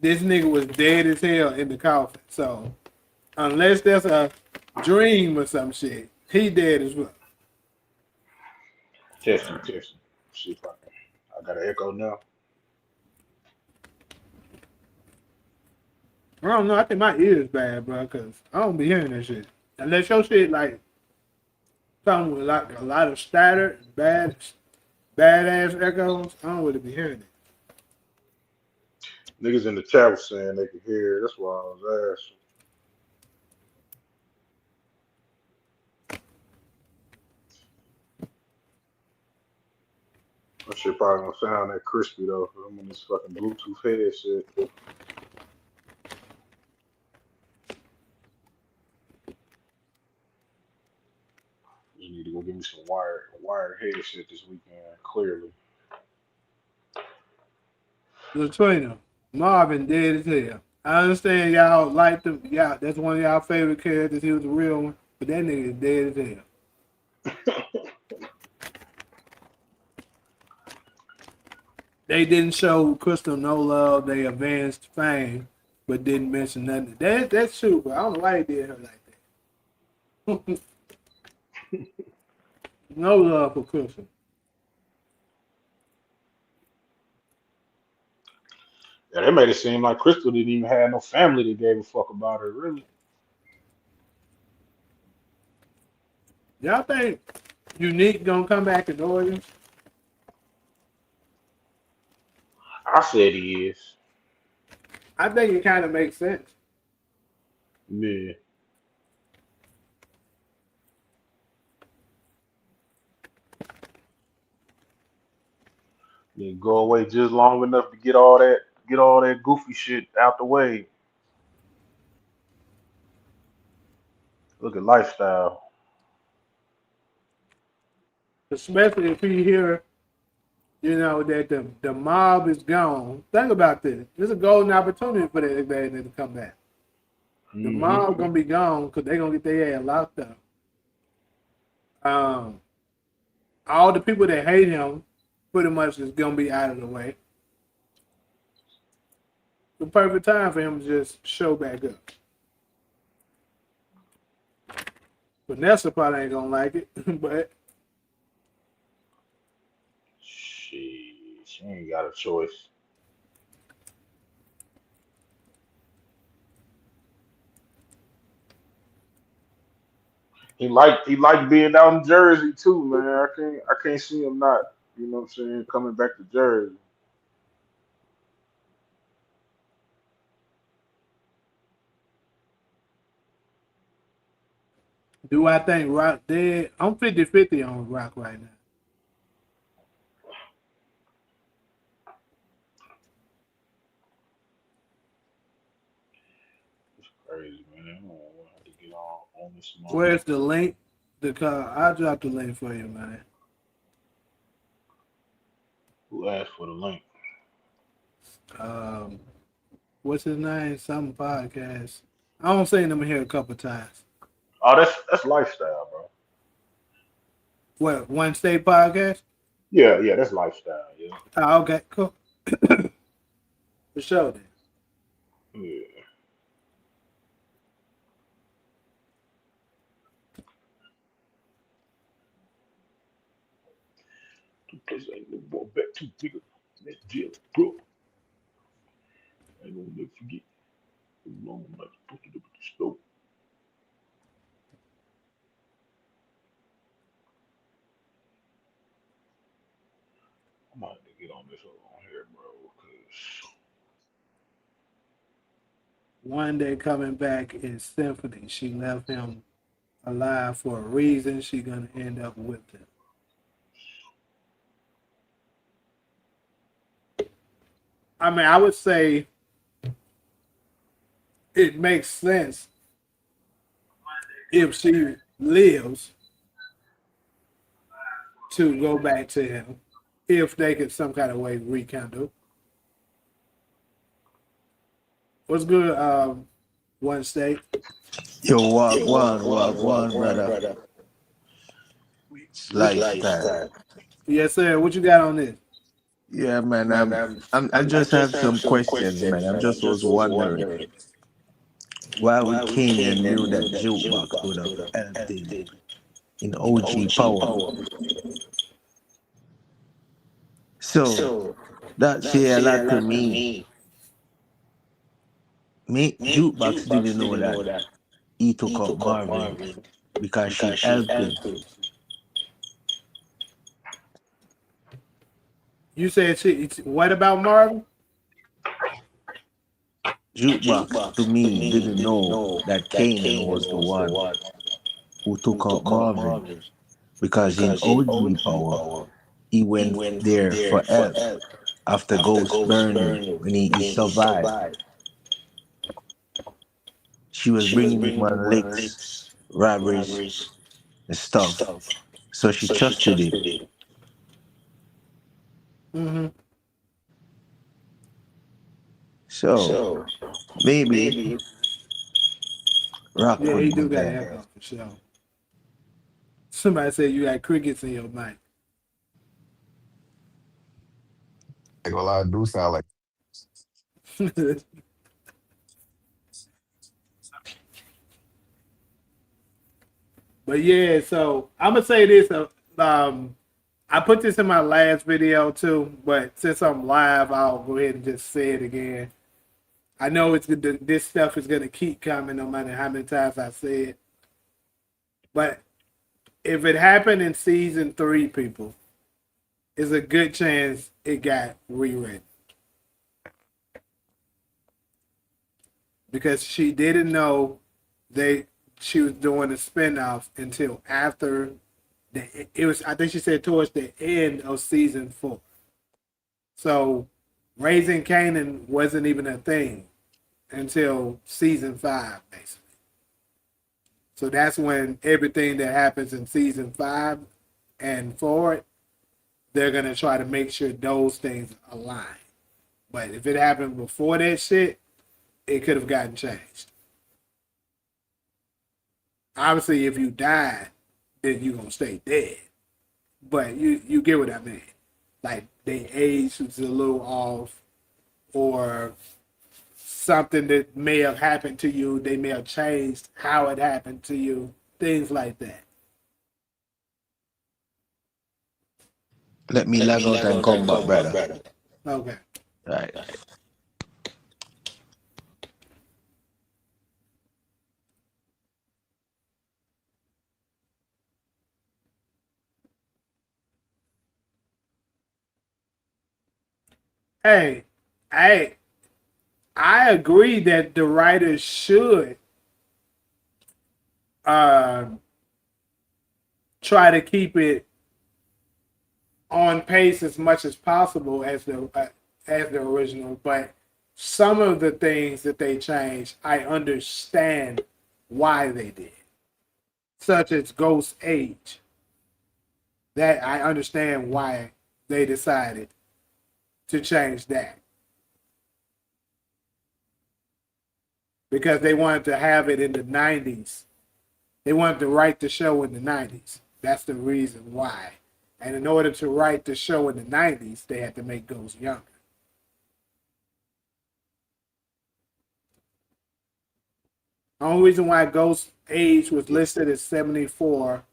this nigga was dead as hell in the coffin. So unless that's a dream or some shit, he dead as well. Testing. See if I got an echo now. I don't know. I think my ears bad, bro, cause I don't be hearing that shit. Unless your shit like something with like a lot of static, badass echoes, I don't really be hearing it. Niggas in the chat was saying they could hear. That's why I was asking. That shit probably gonna sound that crispy though. I'm on this fucking Bluetooth headset. Just need to go get me some wired headset this weekend. Clearly, Latrina, Marvin dead as hell. I understand y'all like them. Yeah, that's one of y'all favorite characters. He was a real one, but that nigga is dead as hell. They didn't show Crystal no love. They advanced fame, but didn't mention nothing. That's true, but I don't know why they did her like that. No love for Crystal. Yeah, they made it seem like Crystal didn't even have no family that gave a fuck about her. Really? Y'all think Unique gonna come back in Oregon? I said he is. I think it kind of makes sense. Yeah. Yeah, go away just long enough to get all that goofy shit out the way. Look at lifestyle. Especially if you hear, that the mob is gone. Think about this. This is a golden opportunity for that to come back. The Hmm. mob gonna be gone because they're gonna get their ass locked up. Um, all the people that hate him pretty much is gonna be out of the way. The perfect time for him to just show back up. Vanessa probably ain't gonna like it, but She ain't got a choice. He liked being down in Jersey too, man. I can't see him not, you know what I'm saying, coming back to Jersey. do I think Rock dead? I'm 50-50 on Rock right now. It's crazy, man. I don't want to have to get on this month. Where's the link? I'll drop the link for you, man. Who asked for the link? Um, what's his name? Some podcast. I don't seen him here a couple times. Oh, that's lifestyle, bro. What, One State Podcast? Yeah, yeah, that's lifestyle. Yeah, Oh, okay, cool. For sure then. yeah. Because ain't no more back to nigga. That jail, bro. I ain't gonna never forget how long I'm not supposed to look at the stove. I'm gonna have to get on this on here, bro. Cause One day coming back is Symphony. She left him alive for a reason. She gonna end up with him. I mean, I would say it makes sense if she lives to go back to him if they could some kind of way rekindle. What's good? One State. Yo, walk one, brother. It's What? lifestyle. Yes, sir. What you got on this? Yeah, man. I just have some questions, man. I just was wondering why would Kanan knew that Jukebox would have helped him in OG power. So that say a lot to me. Me, Jukebox didn't know that he took up Marvin because she helped him. You said she. What about Marvin? Jukebox to me didn't know that Kanan was the one who took out Marvin because in OG power he went there for help after Ghost burning when he survived. She was bringing him on licks, robberies, and stuff. So she trusted him. Mm-hmm. So maybe Rock Yeah, could he be do got there. echo for sure. Somebody said you got crickets in your mic. Ain't gonna lie, it do sound like But yeah, so I'm gonna say this. I put this in my last video too, but since I'm live, I'll go ahead and just say it again. I know this stuff is gonna keep coming no matter how many times I say it. But if it happened in season 3, people, it's a good chance it got rewritten. Because she didn't know she was doing a spinoff until after it was, I think she said towards the end of season 4. So Raising Kanan wasn't even a thing until season 5, basically. So that's when everything that happens in season 5 and forward, they're gonna try to make sure those things align. But if it happened before that shit, it could have gotten changed. Obviously, if you died, then you're gonna stay dead. But you get what I mean. Like their age was a little off, or something that may have happened to you, they may have changed how it happened to you, things like that. Let me log out and come back, brother. Okay. Right. Hey, I agree that the writers should try to keep it on pace as much as possible as the original, but some of the things that they changed, I understand why they did, such as Ghost age. That I understand why they decided to change that, because they wanted to have it in the 90s. They wanted to write the show in the 90s. That's the reason why. And in order to write the show in the 90s, they had to make Ghost younger. The only reason why Ghost's age was listed as 74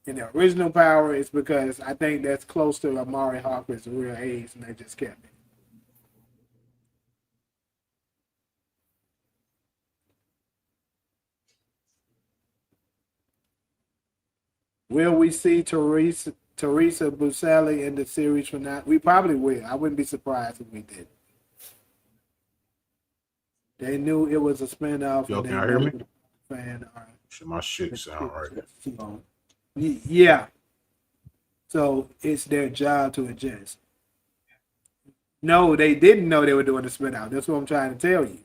in the original Power is because I think that's close to Amari Harper's real age, and they just kept it. Will we see Teresa Buscelli in the series finale? We probably will. I wouldn't be surprised if we did. They knew it was a spinoff. Yo, And can y'all hear me? Fan Shit, my shit sound right. Yeah. So it's their job to adjust. No, they didn't know they were doing a spinoff. That's what I'm trying to tell you.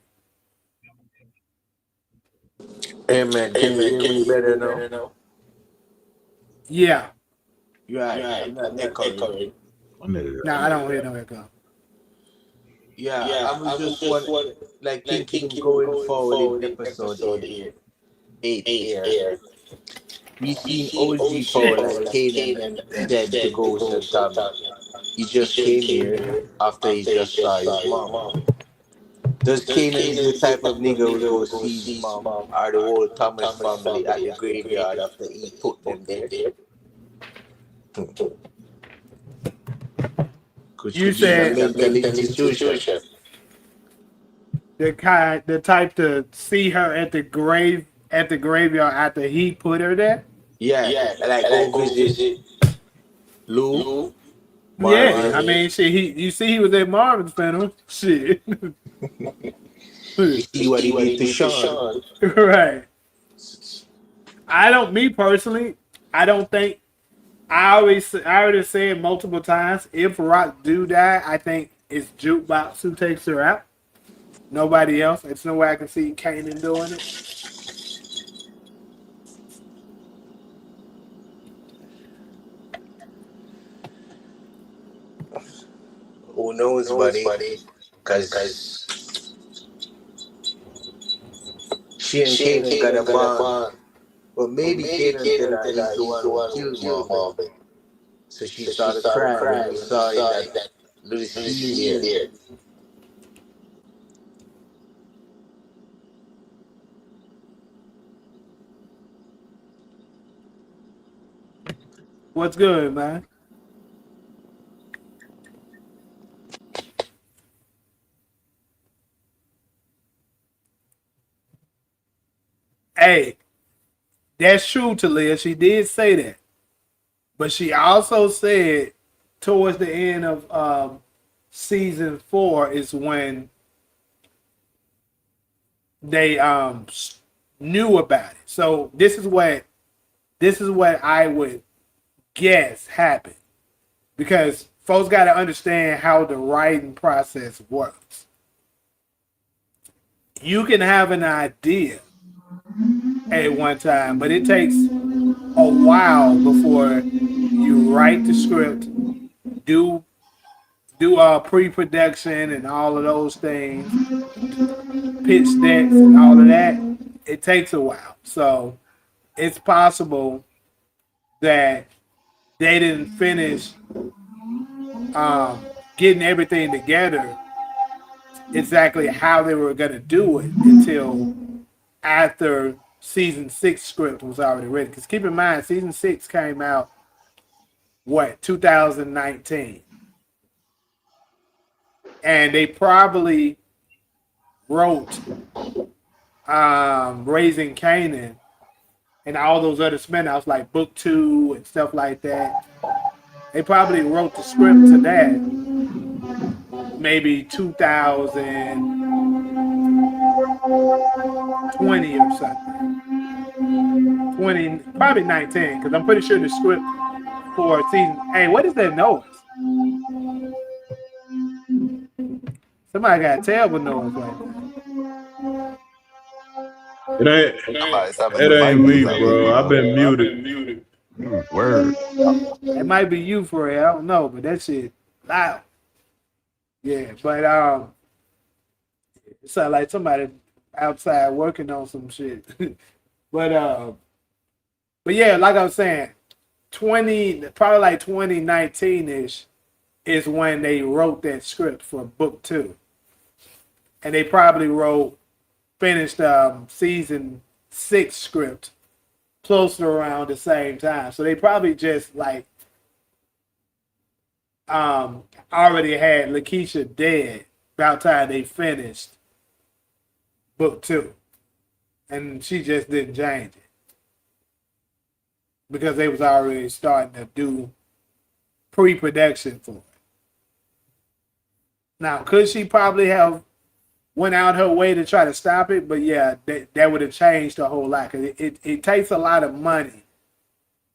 Hey man, can you hear me better now? Yeah. Yeah, I'm not echoing. No, I don't hear no echo. Yeah, I was just one, like thinking going forward in episode 8 here. We seen OG Power like Kanan said to Ghost and Tommy. He just came here after he just saw his mom. Does Kanan is the type of nigga who go see his mom or the whole Thomas family at the graveyard after he put them there? Could You she be in a said mental institution? the type to see her at the graveyard after he put her there. Yeah, like go visit Lou. Yeah, Marvin. I mean, shit. You see, he was at Marvin's funeral. Shit. You see what he did to Sean. Right. Me personally, I don't think. I already said multiple times. If Rock do die, I think it's Jukebox who takes her out. Nobody else. There's no way I can see Kanan doing it. Who knows, buddy? Because she and Kanan got a bond. But maybe Kanan tell her he's the one who killed Marvin. So she started crying when we saw that Do the scene there. What's good, man? Hey, that's true, Talia. She did say that. But she also said towards the end of season 4 is when they knew about it. So this is what I would guess happened. Because folks got to understand how the writing process works. You can have an idea at one time, but it takes a while before you write the script, do pre-production and all of those things, pitch decks and all of that. It takes a while. So it's possible that they didn't finish getting everything together exactly how they were going to do it until after season 6 script was already ready. Because keep in mind, season 6 came out, 2019. And they probably wrote Raising Kanan and all those other spin-offs like Book 2 and stuff like that. They probably wrote the script to that maybe 2020 or something. 20, probably 19, because I'm pretty sure the script for season. Hey, what is that noise? Somebody got a terrible noise right It ain't me, bro. I've been muted. Word. now. It might be you for it. I don't know, but that shit loud. Yeah, but it sounds like somebody outside working on some shit. but yeah, like I was saying, probably like 2019-ish is when they wrote that script for book 2. And they probably finished season 6 script close to around the same time. So they probably just like already had Lakeisha dead about time they finished book 2. And she just didn't change it. Because they was already starting to do pre-production for it. Now, could she probably have went out her way to try to stop it? But yeah, that would have changed a whole lot. Because it takes a lot of money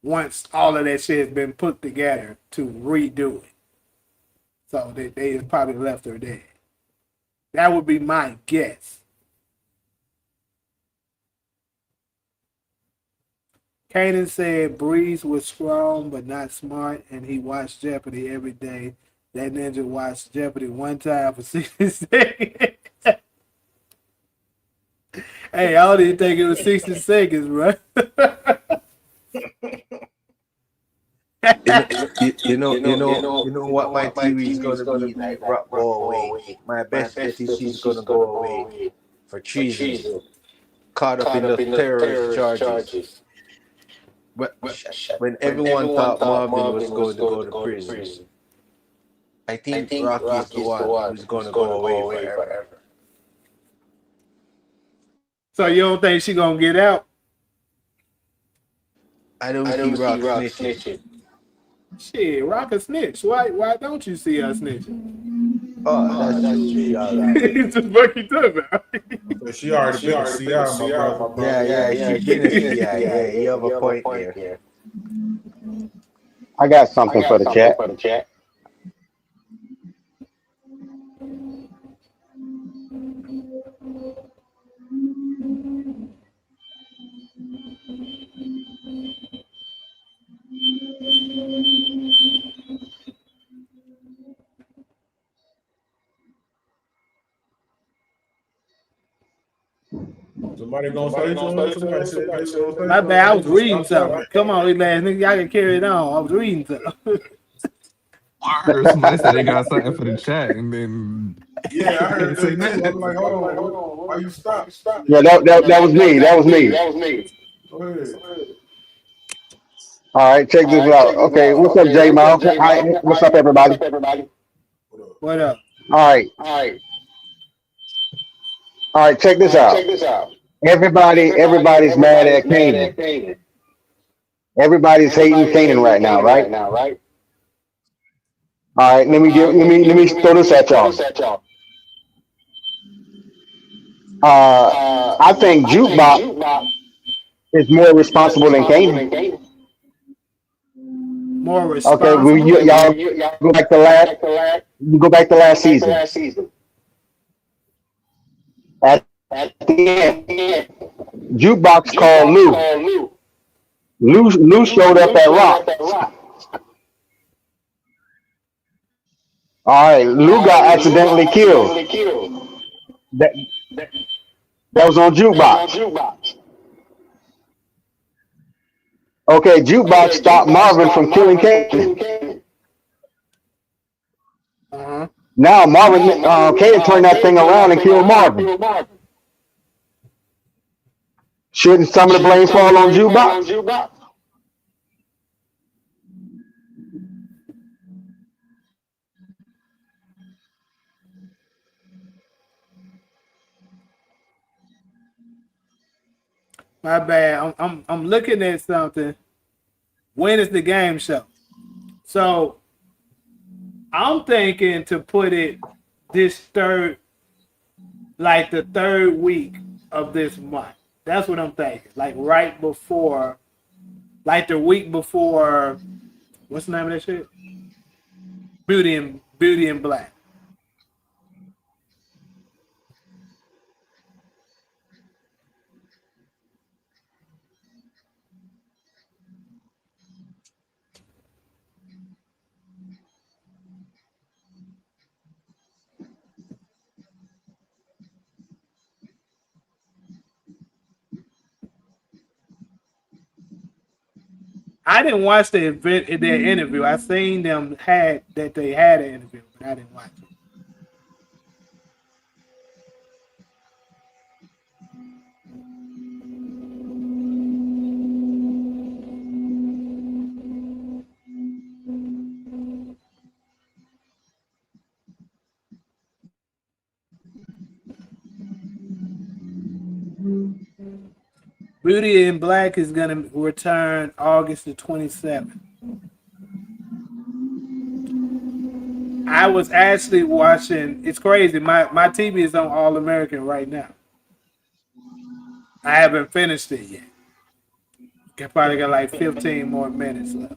once all of that shit has been put together to redo it. So they probably left her dead. That would be my guess. Kanan said Breeze was strong but not smart, and he watched Jeopardy every day. That ninja watched Jeopardy one time for 60 seconds. Hey, I didn't think it was 60 seconds, bro. You know what my theory is gonna be like. Rock go away. My best bet is she's gonna go away for treason, caught up in the terrorist charges. But when everyone thought Marvin was going to go to prison, I think Rocky is the one who's going to go away forever. So you don't think she gonna get out? I don't see Rock snitching. Shit, Rock a snitch. Why don't you see her snitching? Oh, that's true. It's just what you talking about. But she already been to CI, my brother. Yeah, she been a CI. Yeah, you have a point there. I got something for the chat. Somebody gonna say something? My bad, I was reading something. Come on, last nigga, y'all can carry it on. I was reading something. I heard somebody say they got something for the chat, and then Yeah, I they heard ain't say that too. I'm nothing. like, hold on, why you stop? Yeah, that was me. That was me. Go ahead. All right, check this out. Okay, what's up, J Miles? Hi, what's up, everybody? What up? What up? All right, all right, check this out. Everybody's mad at Kanan. Everybody's hating Kanan right now, right? All right, let me throw this at y'all. I think Jukebox is more responsible than Kanan. More Okay, responsible. y'all go back to last season. At the end, Jukebox called Lou. Lou showed up at Rock. All right, Lou got accidentally killed. That that was on Jukebox. Okay, Jukebox stopped Marvin from killing Kanan. Now Kanan turned that thing around and killed Marvin. Shouldn't some of the blame fall on Jukebox? My bad. I'm looking at something. When is the game show? So I'm thinking to put it this the third week of this month. That's what I'm thinking. Like right before, like the week before. What's the name of that shit? Beauty and Black. I didn't watch their interview. I seen them they had an interview, but I didn't watch it. Beauty in Black is gonna return August the 27th. I was actually watching. It's crazy. My TV is on All American right now. I haven't finished it yet. I probably got like 15 more minutes left.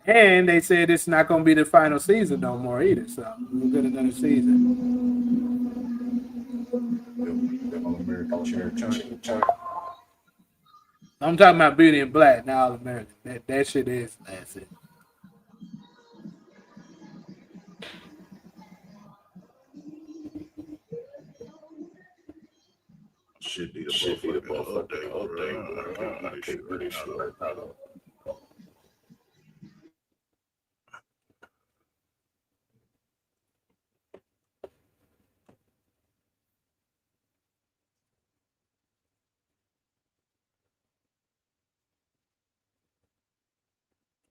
And they said it's not going to be the final season no more either. So we'll get another season. All American chair. I'm talking about Beauty and Black, not All American. That shit is last it. Should be the motherfucking update, bro. I can't do this shit right now.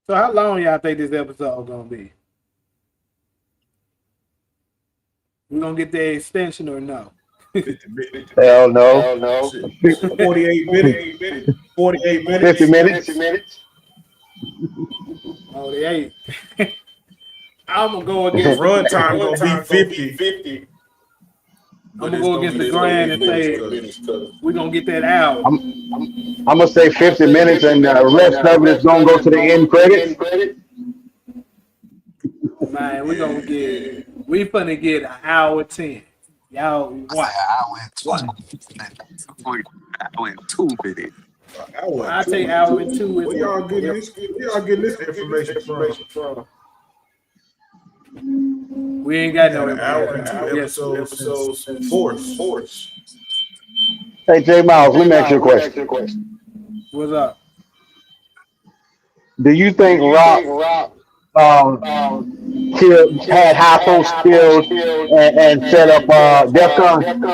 So how long y'all think this episode gonna be? We gonna get the extension or no? 50 minutes. Hell no. 48 minutes. 48 minutes. 50 minutes. Oh, they ain't. I'm gonna go against Run time gonna be 50. I'm gonna go against the grain and say we're gonna get that out. I'm gonna say 50 minutes, and the rest of it is gonna go to the end credits. Man, we finna get an hour 10. Y'all watch. I went 2 minutes. I take hour and 2 as Where y'all getting this information from? We ain't got no An hour and 2 episodes. Force. Hey, J Miles, let me ask you a question. What's up? Do you think Rock um, had high post skills and set up DEFCON?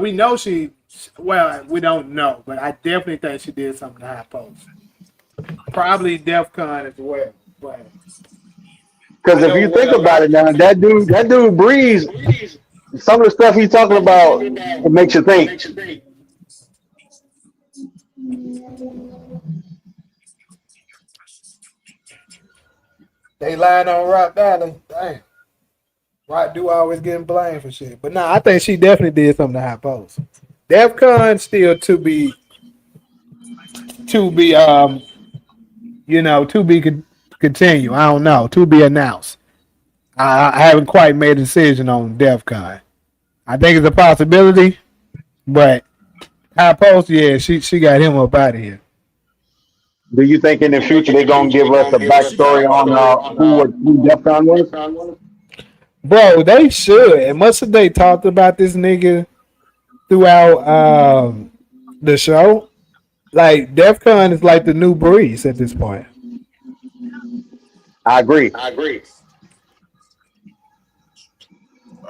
We know she. Well, we don't know, but I definitely think she did something to high post. Probably DEF CON as well, but Because I if know you think what a about lot. it now, that dude Breeze, some of the stuff he's talking about, it makes you think. They lying on Rock Valley. Dang. Rock do always getting blamed for shit. But nah, I think she definitely did something to high post. DEF CON still to be to be continue. I don't know. To be announced. I haven't quite made a decision on DEF CON. I think it's a possibility, but high post, yeah, she got him up out of here. Do you think in the future they're gonna give us a She got backstory on who DEFCON was? Bro, they should. And much of they talked about this nigga throughout the show. Like DEF CON is like the new Breeze at this point. I agree. I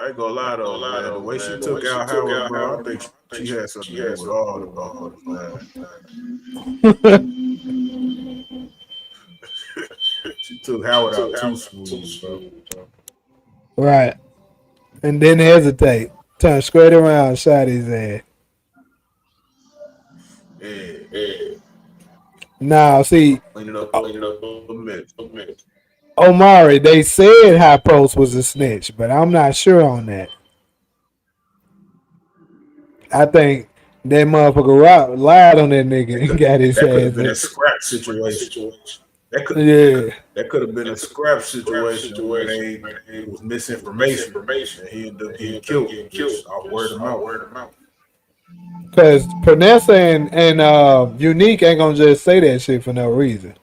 ain't gonna lie though, man. The way she took out Howard, bro, I think she had something to do with all the motherfuckers, man. She took Howard out too smooth, bro. Right. And then hesitate. Turn straight around, shot his ass. Yeah, Now, see, cleaning up a minute. Omari, they said High Post was a snitch, but I'm not sure on that. I think that motherfucker Rock lied on that nigga and got his That could have ass been a in. scrap situation. That could Yeah. that could have been a scrap situation where it was misinformation and he ended up getting killed just off word of mouth. Because Panessa and Unique ain't gonna just say that shit for no reason.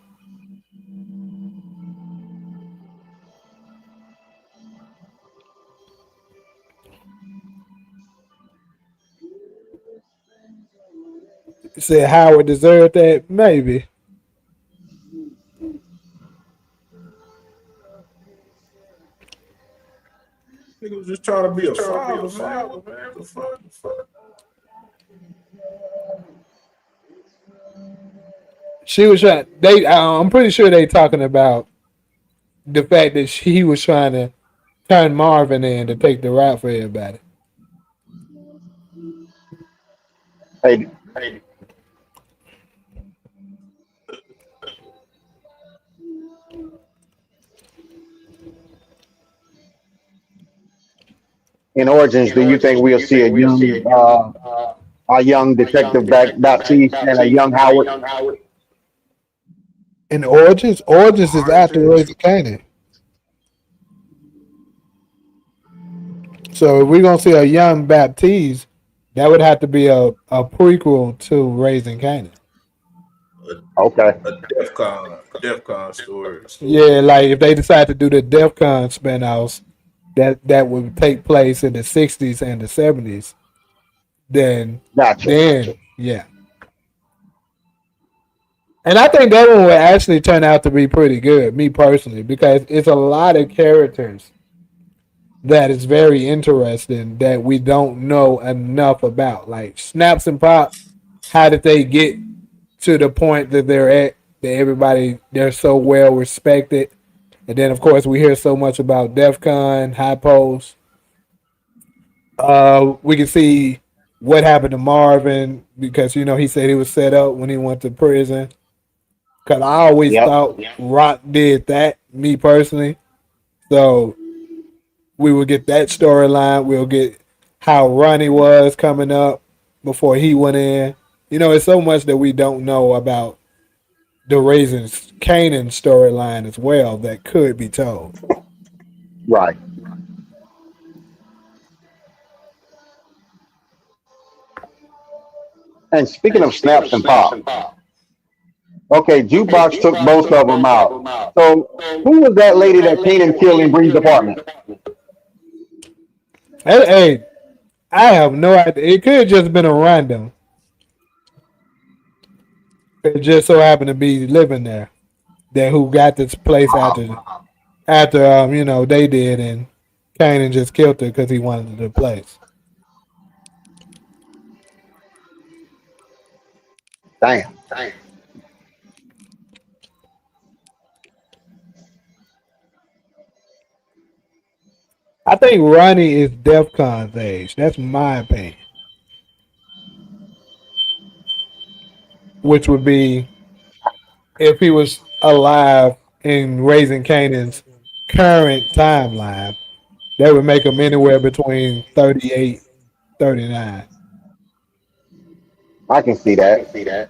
Said Howard deserved that? Maybe. Nigga was just trying to be a father, man. What the fuck? She was trying. I'm pretty sure they talking about the fact that she was trying to turn Marvin in to take the rap for everybody. Hey, in Origins, do you think we'll see a young detective Baptiste and a young Howard? And Origins is after Raising Kanan. So if we're gonna see a young Baptiste, that would have to be a prequel to Raising Kanan. Okay, A DEF CON story. Yeah, like if they decide to do the DEF CON spinoffs, that would take place in the '60s and the '70s. Then, gotcha. yeah. And I think that one would actually turn out to be pretty good, me personally, because it's a lot of characters that is very interesting that we don't know enough about. Like Snaps and Pop, how did they get to the point that they're at? That they're so well respected. And then of course we hear so much about DEF CON, High Post. We can see what happened to Marvin because he said he was set up when he went to prison. Cause I always Yep. thought Rock did that, me personally. So we will get that storyline. We'll get how Ronnie was coming up before he went in. It's so much that we don't know about the Raising Kanan storyline as well that could be told. Right. And speaking of snaps and pop, okay, Jukebox took both of them out. So who was that lady that Kanan killed in Bree's apartment? Hey, I have no idea. It could have just been a random. It just so happened to be living there. That who got this place after they did, and Kanan just killed her because he wanted the place. Damn. I think Ronnie is DEFCON's age. That's my opinion. Which would be if he was alive in Raising Kanan's current timeline, that would make him anywhere between 38, 39. I can see that.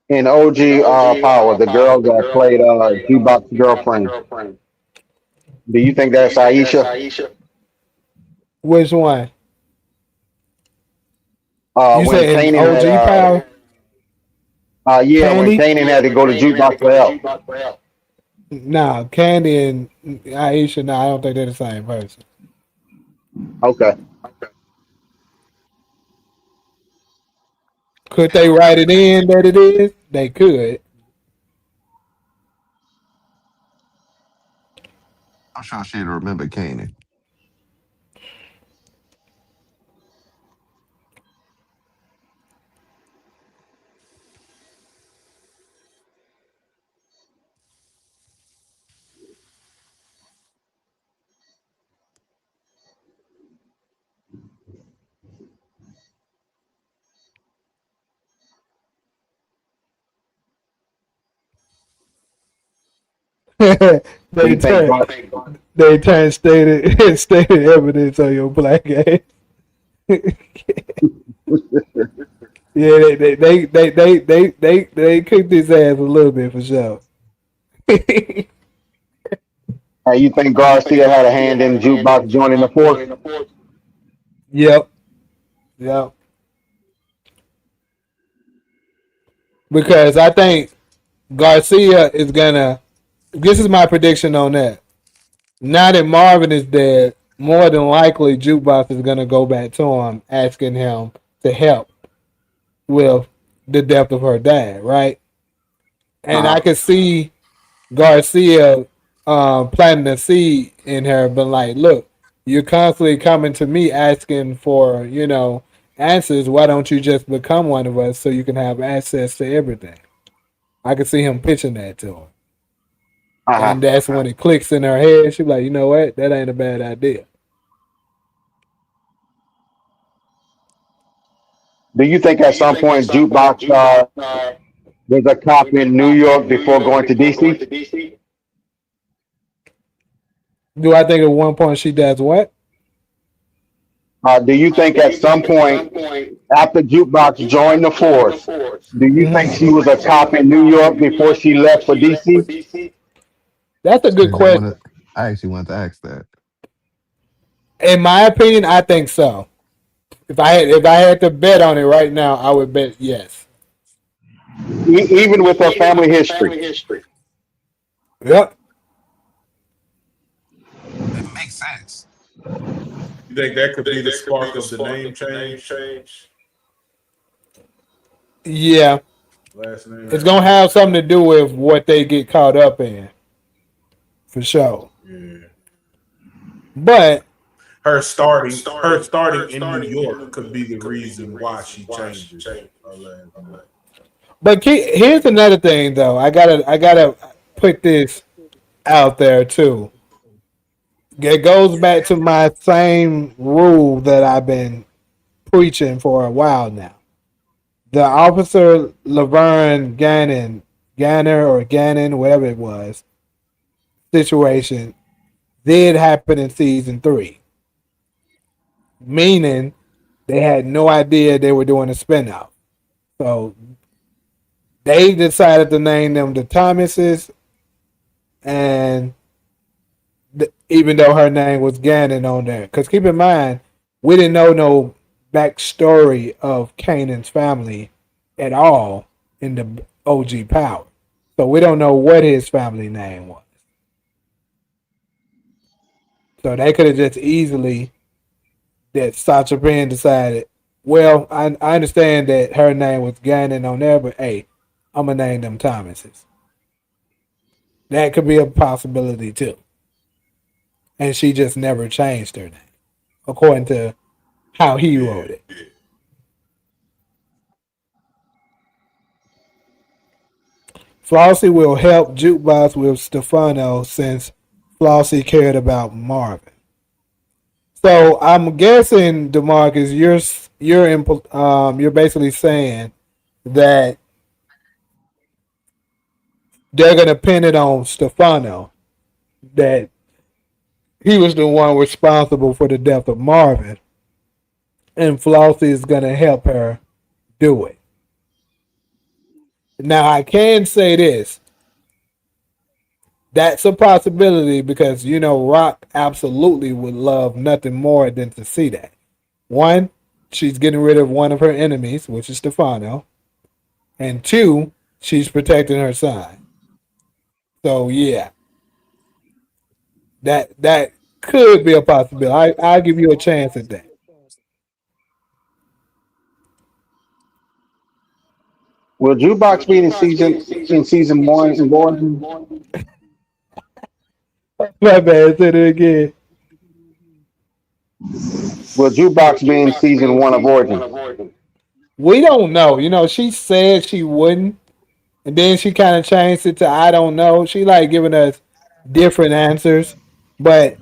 In OG Power, the girl that played Jukebox girlfriend. Do you think that's Aisha? Which one? You When say in Kanan had OG Power? yeah, when Candy? Kanan had to go to Jukebox for help. No, Candy and Aisha, no, I don't think they're the same person. Okay. Could they write it in that it is? They could. I'm sure she'd remember Kanan. Do they you think turn God? they turn stated evidence on your black ass. Yeah, they cooked his ass a little bit for sure. You think Garcia had a hand in Jukebox joining the force? Yep, yep. Because I think Garcia is gonna. This is my prediction on that. Now that Marvin is dead, more than likely Jukebox is gonna go back to him, asking him to help with the death of her dad, right? And Uh I huh. could see Garcia planting a seed in her, but like, look, you're constantly coming to me asking for, answers. Why don't you just become one of us so you can have access to everything? I could see him pitching that to her. Uh huh. And that's when it clicks in her head. She's like, you know what? That ain't a bad idea. Do you think at some point Jukebox was a cop in New York before going to DC? Do I think at one point she does what? Do you think at some point after Jukebox joined the force, do you think she was a cop in New York before she left for DC? That's a good question. I actually wanted to ask that. In my opinion, I think so. If I had to bet on it right now, I would bet yes. Even with her family history. Yep. It makes sense. You think that could be the spark of the name change? Yeah. Last name. It's gonna have something to do with what they get caught up in, for sure. Yeah. But Her starting in New York could be the reason why she changes her last name. here's another thing though. I gotta put this out there too. It goes back to my same rule that I've been preaching for a while now. The officer Laverne Ganner or Gannon, whatever it was, situation did happen in season 3, meaning they had no idea they were doing a spinoff. So They decided to name them the Thomases, and even though her name was Gannon on there, because keep in mind, we didn't know no backstory of Kanan's family at all in the OG Power, so we don't know what his family name was. So they could have just easily that Sacha Penn decided, well, I understand that her name was Gannon on there, but hey, I'm gonna name them Thomases. That could be a possibility too. And she just never changed her name, according to how he Yeah, wrote it. yeah. Flossie will help Jukebox with Stefano since Flossie cared about Marvin. So I'm guessing, Demarcus, you're basically saying that they're gonna pin it on Stefano, that he was the one responsible for the death of Marvin, and Flossie is gonna help her do it. Now I can say this: that's a possibility because Rock absolutely would love nothing more than to see that. One, she's getting rid of one of her enemies, which is Stefano, and two, she's protecting her son. So yeah, that could be a possibility. I'll give you a chance at that. Will Jukebox be in season one in Origin? My bad. Say it again. Will Jukebox be in season one of Origin? We don't know. She said she wouldn't, and then she kind of changed it to I don't know. She like giving us different answers, but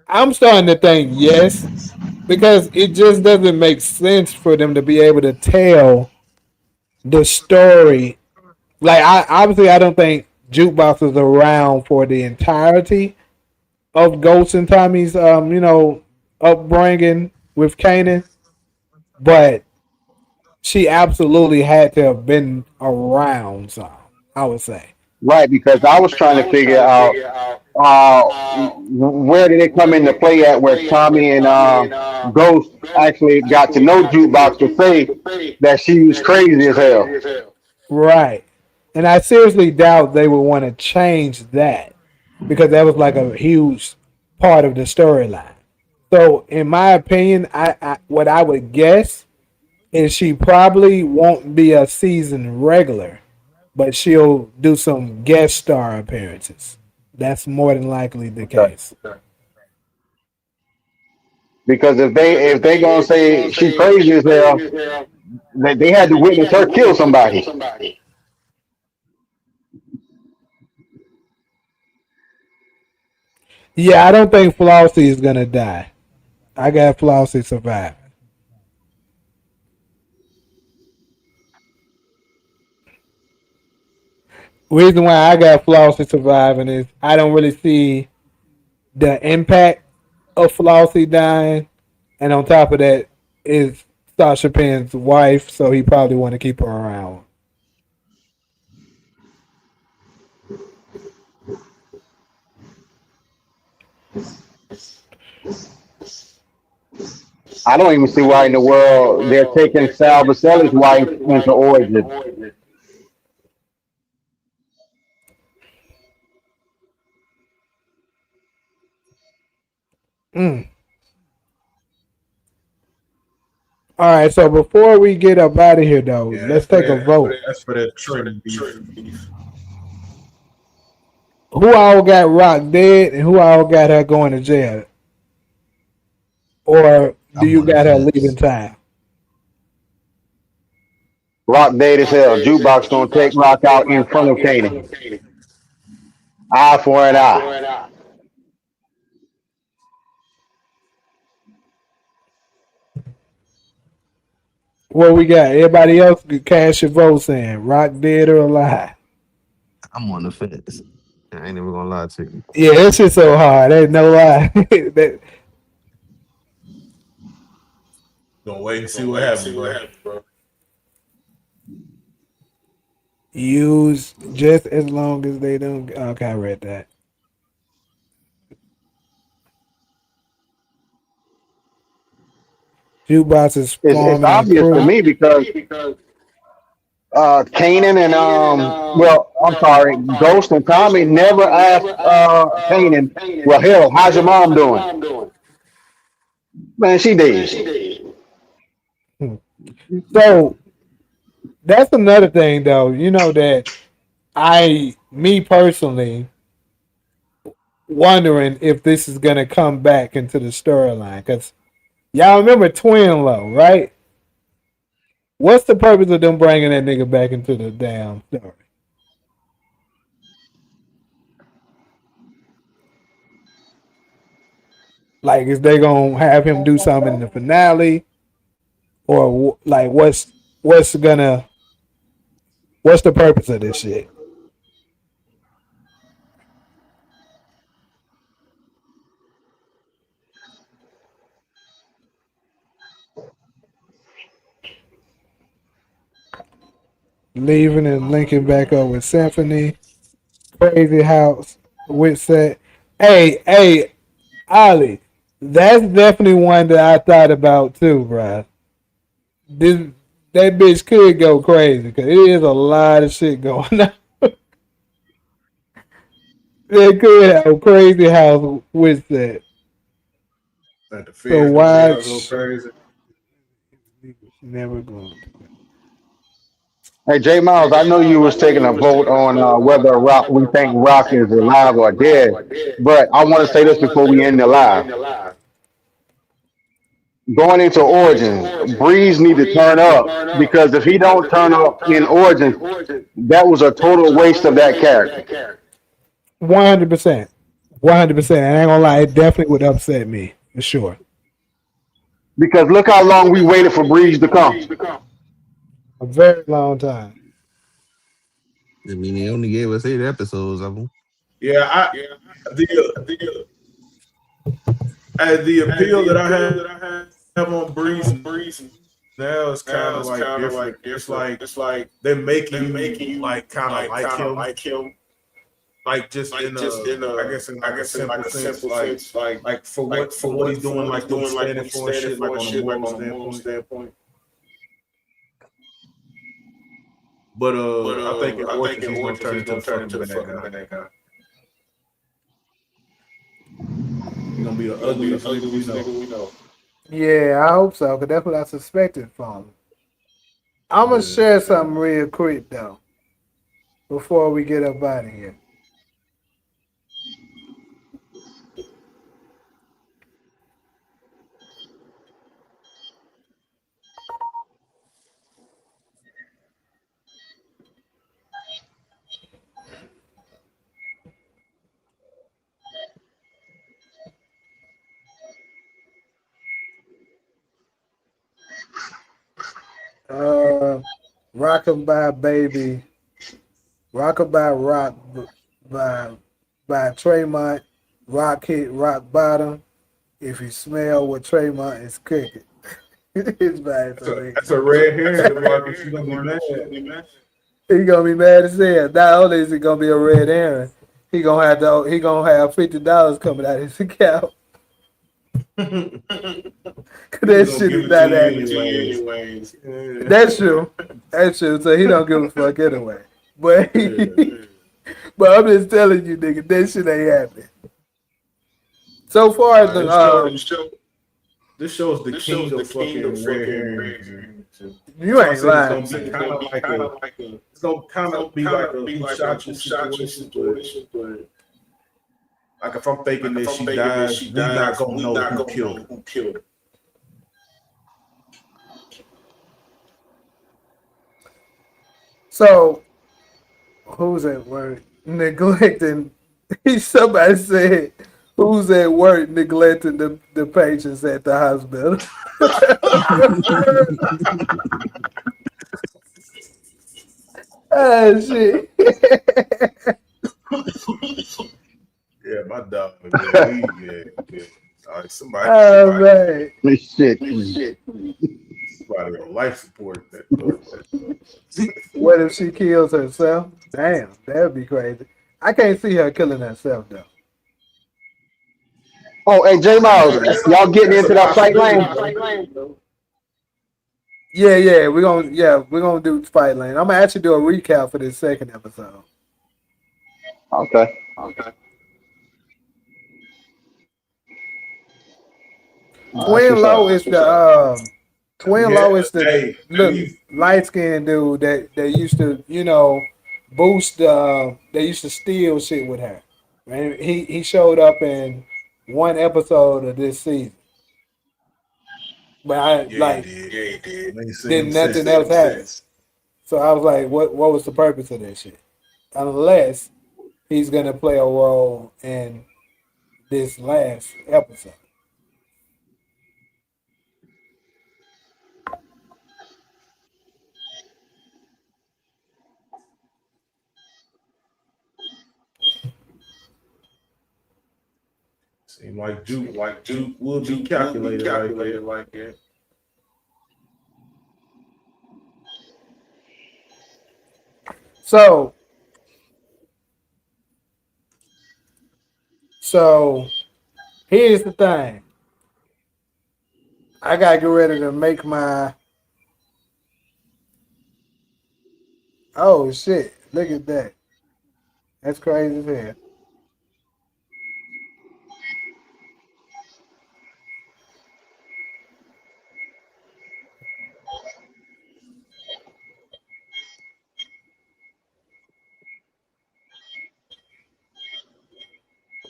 I'm starting to think yes because it just doesn't make sense for them to be able to tell the story. Like I don't think Jukebox is around for the entirety of Ghost and Tommy's upbringing with Kanan, but she absolutely had to have been around some, I would say. Right, because I was trying to figure out where did it come into play at where Tommy and Ghost actually got to know Jukebox to say that she was crazy as hell. Right. And I seriously doubt they would want to change that because that was like a huge part of the storyline. So, in my opinion, what I would guess is she probably won't be a season regular, but she'll do some guest star appearances. That's more than likely the Okay. case. Because if they gonna say she crazy as hell, they had to witness her kill somebody. Yeah, I don't think Flossie is gonna die. I got Flossie surviving. Reason why I got Flossie surviving is I don't really see the impact of Flossie dying, and on top of that is Sasha Penn's wife, so he probably want to keep her around. I don't even see why in the world they're taking Sal Bacelli's wife into Origin. Mm. All right, so before we get up out of here, though, Yeah, let's take a vote. that's for that Trent beef. Who all got Rock dead, and who all got her going to jail, or do I'm you on the got her leaving fence. time? Rock dead as hell. Jukebox gonna take Rock out in front of Kanan. Eye for an eye. What we got? Everybody else could cast your votes in. Rock dead or alive? I'm on the fence. I ain't even gonna lie to you. Yeah, that shit's so hard. There's no lie. that, Gonna wait and see what happens, bro. Use just as long as they don't. Okay, I read that. Jukebox is It's forming a obvious to crew. me because Kanan and I'm sorry, Ghost and Tommy never asked Kanan, well, hell, how's your mom doing? Man, she dead. So that's another thing, though. You know that me personally, wondering if this is gonna come back into the storyline because y'all remember Twin Low, right? What's the purpose of them bringing that nigga back into the damn story? Like, is they gonna have him do something in the finale, or like what's the purpose of this shit? Leaving and linking back up with Symphony, Crazy House, with set. Hey, Ollie, that's definitely one that I thought about too, bruh. This that bitch could go crazy because it is a lot of shit going on. They could have a crazy house with that. That the So feds gonna make her go watch. crazy. Never going. Hey, Jay Miles, I know you was taking a vote on whether we think Rock is alive or dead, but I want to say this before we end the live. Going into Origins, Breeze need to turn up because if he don't turn up in Origins, that was a total waste of that character. 100%. 100%. I ain't gonna lie, it definitely would upset me for sure. Because look how long we waited for Breeze to come. A very long time. I mean, they only gave us 8 episodes of them. Yeah, the the appeal that I have on Breeze now is kind of like different. It's like they're making you like kind of like him, like just in I guess in like a simple sense, like for what he's doing, like what he's standing for and shit, like on a moral standpoint. But I think in Orchard he's gonna turn into the fucking bad guy. He's gonna be the ugliest nigga we know. Yeah, I hope so, because that's what I suspected from him. I'm gonna share something real quick though before we get up out of here. Rockabye Baby, Rockabye Rock by by Tremont, Rock Hit Rock Bottom. If you smell what Tremont is cooking, it's bad for me. That's a red herring, Marcus. You gonna be mad. He gonna be mad as hell. Not only is it gonna be a red herring, he gonna have $50 coming out of his account. That shit is not anyways. That's true. That's true. So he don't give a fuck anyway. But but I'm just telling you, nigga, that shit ain't happening. So far as This show's the king of fucking red herring. you ain't lying. It's gonna kind of be like a who shot you situation, but like if I'm thinking that she dies, we not gonna know who killed her. So who's at work neglecting? Somebody said, "Who's at work neglecting the patients at the hospital?" Oh shit! Yeah, my dog. Yeah. All right, somebody. Oh man! This shit. Somebody probably on life support. What if she kills herself? Damn, that'd be crazy. I can't see her killing herself though. Oh, hey, J Miles, y'all getting That's a into that fight possibility, lane? bro. Yeah, we're gonna do Fight Lane. I'm gonna actually do a recap for this second episode. Okay. That's Twin what's Low up. is the Twin Yeah, Low is the hey, let little me. light skinned dude that they used to, boost. They used to steal shit with her. Man, he showed up in one episode of this season, but I Yeah, he like did. I ain't seen did him nothing since. else happen. So I was like, what was the purpose of this shit? Unless he's gonna play a role in this last episode. Seem like Juke would be calculated like that. So so here's the thing. I gotta get ready to make my. Oh shit! Look at that. That's crazy as hell.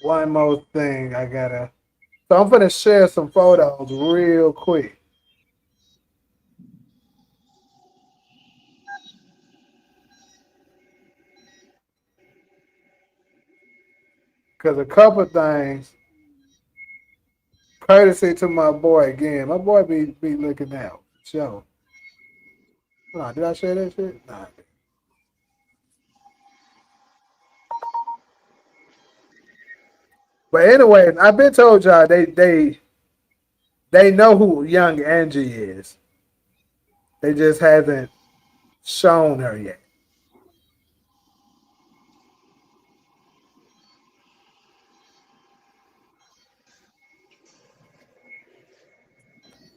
One more thing I gotta. So I'm gonna share some photos real quick because a couple things, courtesy to my boy again. My boy be looking out. So, nah, did I share that shit? Nah. But anyways, I've been told y'all they know who young Angie is. They just hasn't shown her yet.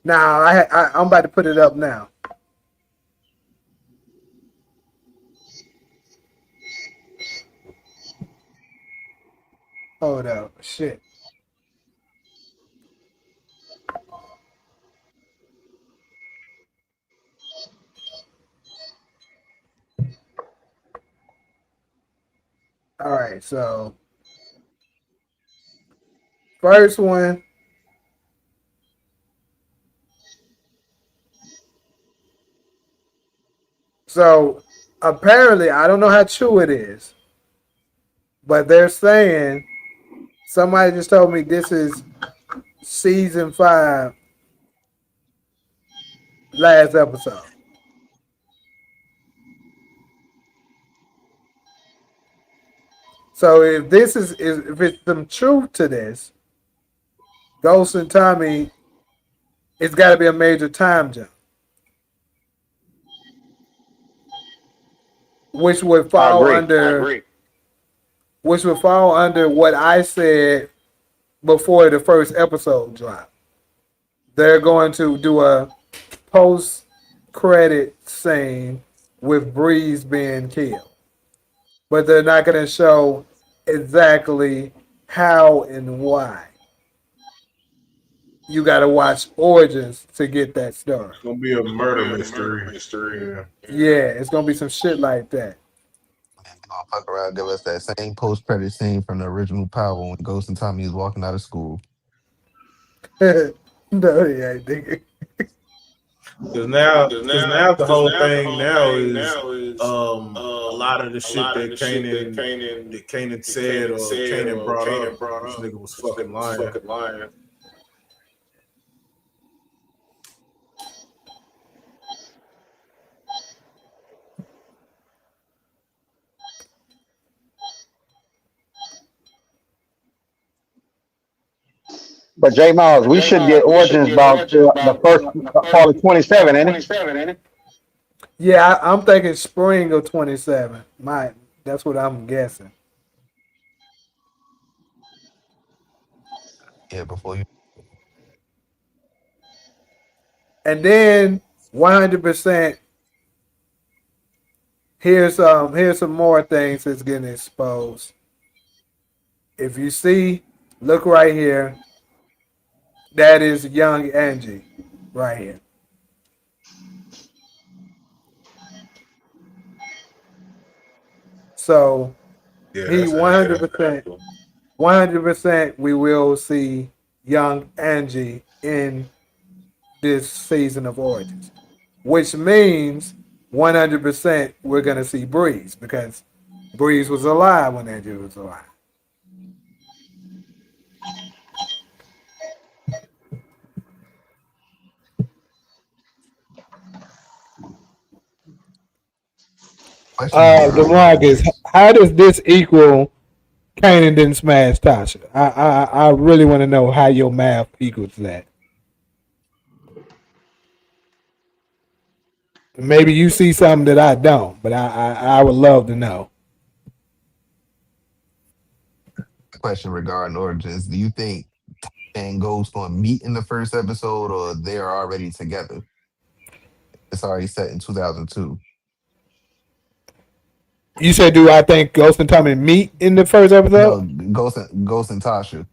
Now I'm about to put it up now. Hold up, shit. All right, so first one. So apparently, I don't know how true it is, but they're saying somebody just told me this is season 5, last episode. So if it's some truth to this, Ghost and Tommy, it's got to be a major time jump, which would I fall agree. under which would fall under what I said before the first episode dropped. They're going to do a post credit scene with Breeze being killed, but they're not going to show exactly how and why. You got to watch Origins to get that story. It's gonna be a murder mystery. Yeah. Yeah, it's gonna be some shit like that. Gonna fuck around, give us that same post credit scene from the original Power when Ghost and Tommy is walking out of school. No, yeah, nigga. Because now the whole thing now is a lot of the shit that Kanan said or Kanan brought up. This nigga was fucking lying. But J Miles, we should get Origins about the first part of 27, ain't it? Yeah, I'm thinking spring of 27. That's what I'm guessing. Yeah, before you. And then 100%. Here's some more things that's getting exposed. If you see, look right here. That is young Angie, right here. So Yeah, he that's Angela. 100%, we will see young Angie in this season of Origins, which means 100% we're gonna see Breeze because Breeze was alive when Angie was alive. Question regarding Demarcus, Origins. how does this equal Kanan didn't smash Tasha? I really want to know how your math equals that. Maybe you see something that I don't, but I would love to know. Question regarding Origins. Do you think and Ghost gonna meet in the first episode, or they're already together? It's already set in 2002. You said, do I think Ghost and Tommy meet in the first No, episode? Ghost and Tasha.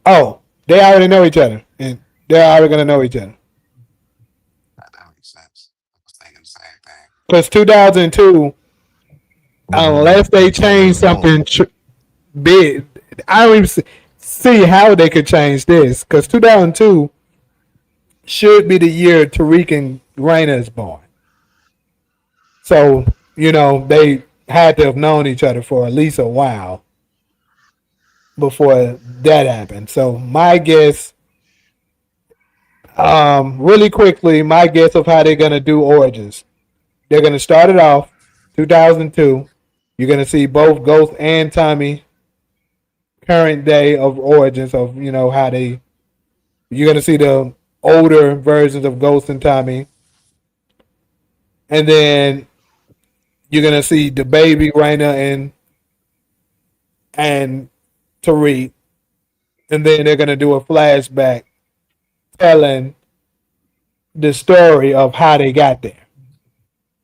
Oh, they already know each other, and they're already gonna know each other. That makes sense. I was thinking the same thing. Because 2002, Was when unless they Toya change was born. something big, I don't even see how they could change this. Because 2002 should be the year Tariq and Raina is born. So, they had to have known each other for at least a while before that happened. So, my guess, really quickly, my guess of how they're going to do Origins. They're going to start it off 2002. You're going to see both Ghost and Tommy current day of Origins of, how they. You're going to see the older versions of Ghost and Tommy. And then you're going to see the baby Raina and Tariq, and then they're gonna do a flashback telling the story of how they got there.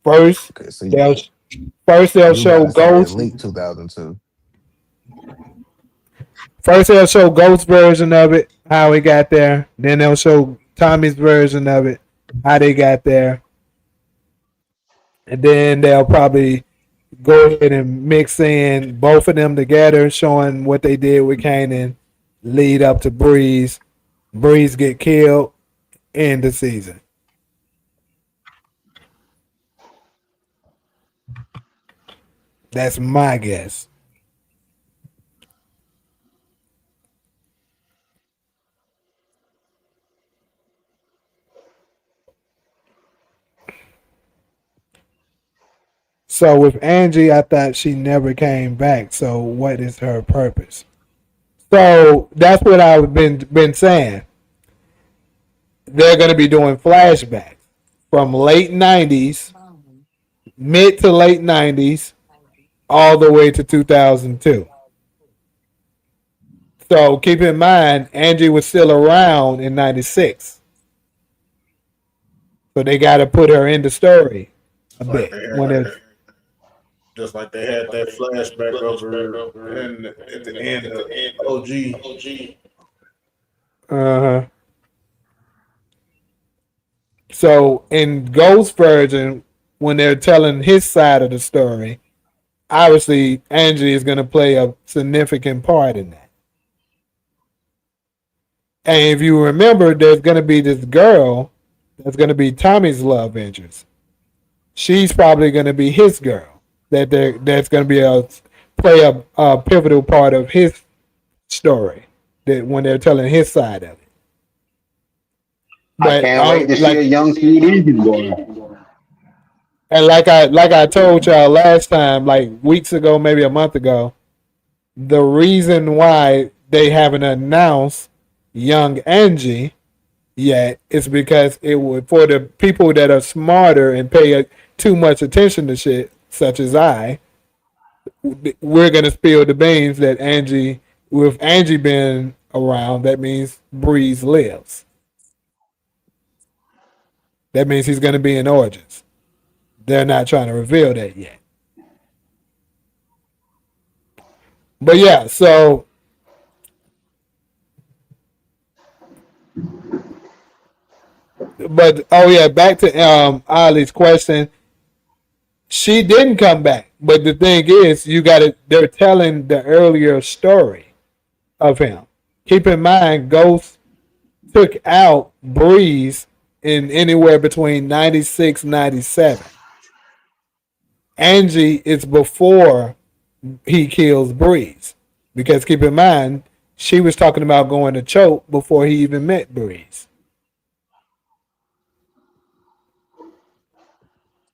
First, Okay, so they'll first they'll you got show to say at Ghost. late 2002. First they'll show Ghost's version of it, how he got there. Then they'll show Tommy's version of it, how they got there. And then they'll probably go ahead and mix in both of them together, showing what they did with Kanan, lead up to Breeze. Breeze get killed, end the season. That's my guess. So with Angie, I thought she never came back. So what is her purpose? So that's what I've been saying. They're going to be doing flashbacks from late '90s, mid to late '90s, all the way to 2002. So keep in mind, Angie was still around in '96. So they got to put her in the story a Just like bit they when had, it's just like they had that flashback over and at the end of OG. uh huh. So in Ghost version, when they're telling his side of the story, obviously Angie is going to play a significant part in that. And if you remember, there's going to be this girl that's going to be Tommy's love interest. She's probably going to be his girl. That's going to be a pivotal part of his story. That when they're telling his side of it. I But can't wait to see a like young Sweet Easy boy. and like I told y'all last time, like weeks ago, maybe a month ago, the reason why they haven't announced young Angie yet. It's because it would, for the people that are smarter and pay too much attention to shit, such as we're gonna spill the beans that Angie, with Angie being around, that means Breeze lives. That means he's gonna be in Origins. They're not trying to reveal that yet. But yeah, so but oh yeah, back to Ali's question. She didn't come back, but the thing is, you got to. They're telling the earlier story of him. Keep in mind, Ghost took out Breeze in anywhere between 96, 97. Angie is before he kills Breeze, because keep in mind, she was talking about going to choke before he even met Breeze.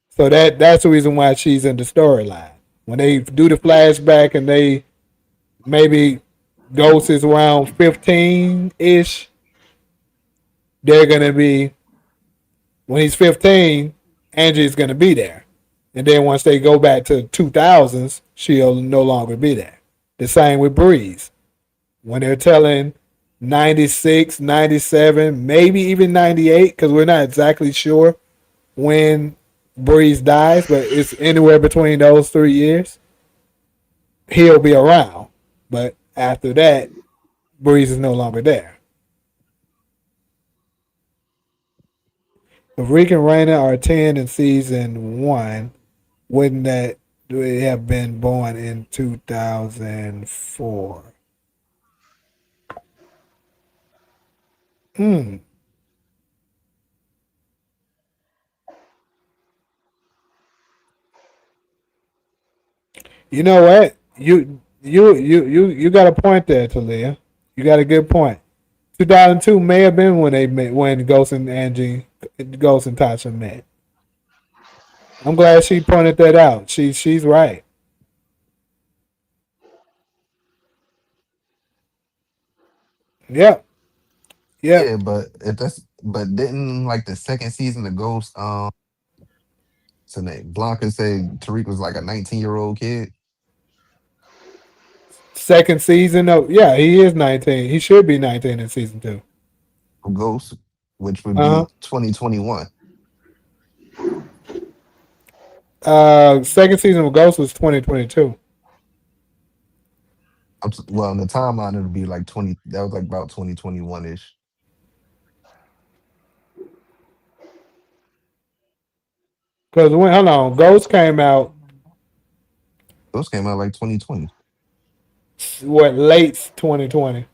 So that's the reason why she's in the storyline. When they do the flashback and they maybe Ghost is around 15 ish, they're gonna be when he's 15, Angie's gonna be there. And then once they go back to 2000s, she'll no longer be there. The same with Breeze. When they're telling 96, 97, maybe even 98, because we're not exactly sure when Breeze dies, but it's anywhere between those 3 years. He'll be around, but after that, Breeze is no longer there. If Rick and Raina are 10 in season 1, wouldn't that they have been born in 2004? Hmm. You know what? You got a point there, Talia. You got a good point. 2002 may have been when they met, when Ghost and Angie, Ghost and Tasha met. I'm glad she pointed that out. She's right. Yep. Yep. Yeah, but if that's but didn't like the second season of Ghost, so name Blanca said Tariq was like a 19-year-old kid. Second season of, yeah, he is 19. He should be 19 in season 2. Of Ghost, which would Uh be 2021. huh. Second season of Ghost was 2022. Well, in the timeline it'll be like 20. That was like about 2021 ish. Because when hold on, Ghost came out Those came out like 2020. what late 2020.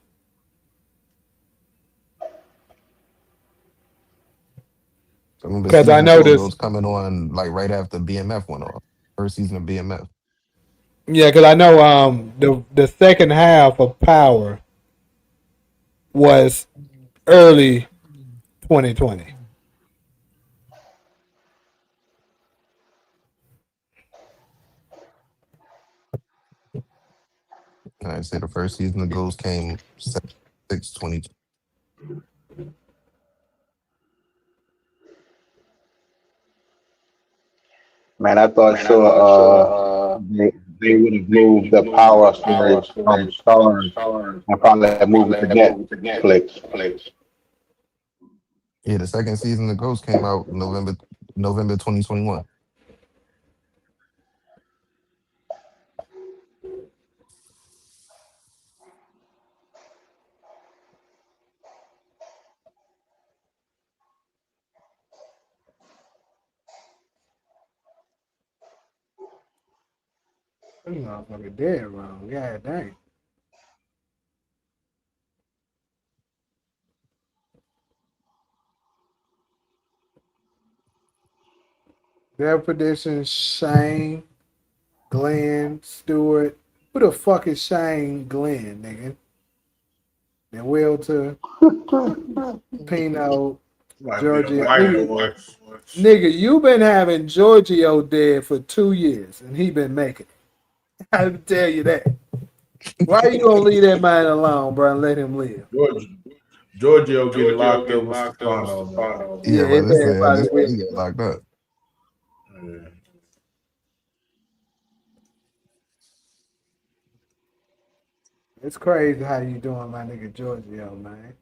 So I remember Because I season two of noticed, Ghost coming on like right after BMF went off. First season of BMF. yeah, because I know the second half of Power was early 2020. And I say the first season of Ghost came 6 20. Man, I thought sure they would have moved the Power series from Stars and probably moved it to Netflix. Yeah, the second season of Ghost came out November 2021. This motherfucker dead wrong. Yeah, dang. Their prediction: Shane, Glenn, Stewart. Who the fuck is Shane Glenn, nigga? And Will to Pino, Might be a Giorgio. white Nigga, boy. nigga, you been having Giorgio dead for 2 years, and he been making it. I tell you that. Why you gonna leave that man alone, bro, and let him live? Georgia. Giorgio getting locked up with Stefano, man. Yeah, Yeah, but his this ass man, probably this man, will. he get locked up. Yeah. It's crazy how you doing, my nigga Giorgio, man.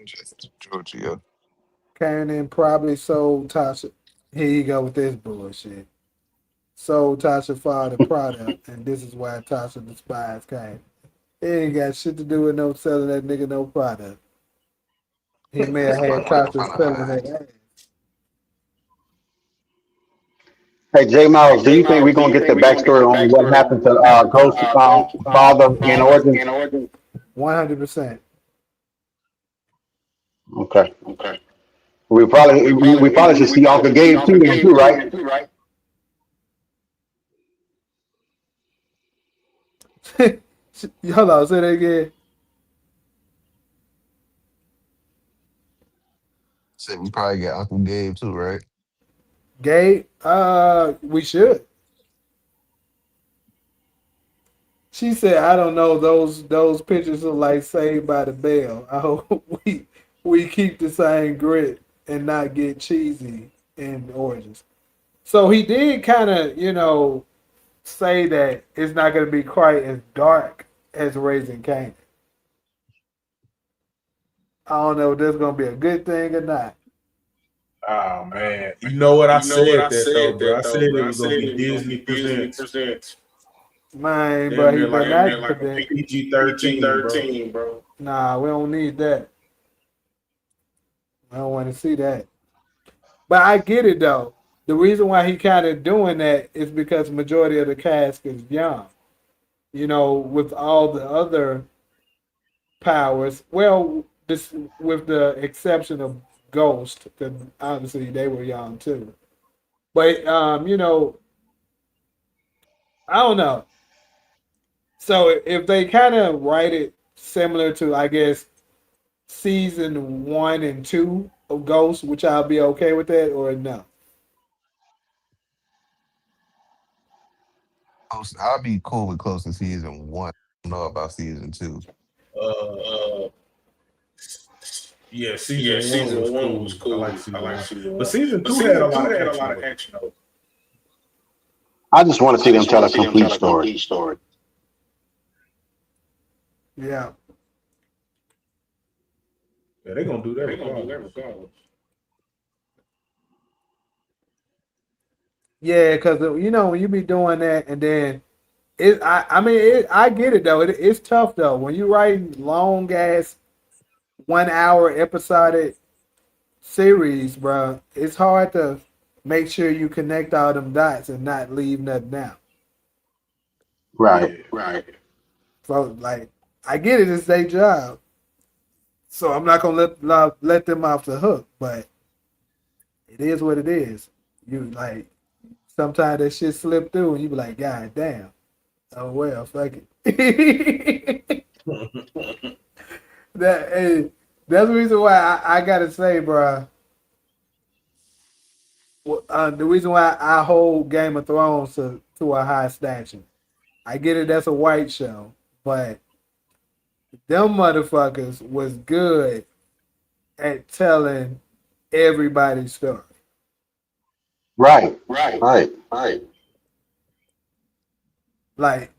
Just Giorgio. Kanan probably sold Tasha. Here you go with this bullshit. Sold Tasha for the product, and this is why Tasha despised Kane. It ain't got shit to do with no selling that nigga no product. He may have Somebody had want to go Tasha find a selling high. that ass. Hey, J Miles, do you think we're gonna get the backstory on what happened to Ghost father in Origins? 100%. Okay, we probably should see Uncle Gabe too then too, right? Hold on, say that again. Said we probably get Uncle Gabe too, right? Gabe, we should. She said, "I don't know. Those pictures are like Saved by the Bell. I hope we keep the same grit and not get cheesy in Origins." So he did kind of, say that it's not going to be quite as dark as Raising Kanan. I don't know if that's going to be a good thing or not. Oh man, you know what? I said that though, bro. I said it was gonna be Disney Presents. Man, bro, Damn he near better like not predict. PG-13, bro. Nah, we don't need that. I don't want to see that. But I get it though. The reason why he kind of doing that is because the majority of the cast is young. With all the other powers. Well, this with the exception of Ghost, because obviously they were young too. But I don't know. So if they kind of write it similar to, I guess, season 1 and 2 of Ghost, which I'll be okay with that, or no. I'll be cool with close to season one. I don't know about season two. Uh, yeah, season one was cool. I like season one, but season two had a lot of action though. I just want to see them tell a complete story. Yeah. Yeah, they're gonna do that regardless. Yeah, because when you be doing that, and then I mean, I get it though. It's tough though when you writing long ass 1 hour episodic series, bro. It's hard to make sure you connect all them dots and not leave nothing out. Right. Yeah, So like, I get it. It's their job, so I'm not gonna let them off the hook. But it is what it is. You like sometimes that shit slip through, and you be like, God damn. Oh well, fuck it. Hey, that's the reason why I gotta say, bro. The reason why I hold Game of Thrones to a high statue. I get it. That's a white show, but them motherfuckers was good at telling everybody's story. Right. Right. Like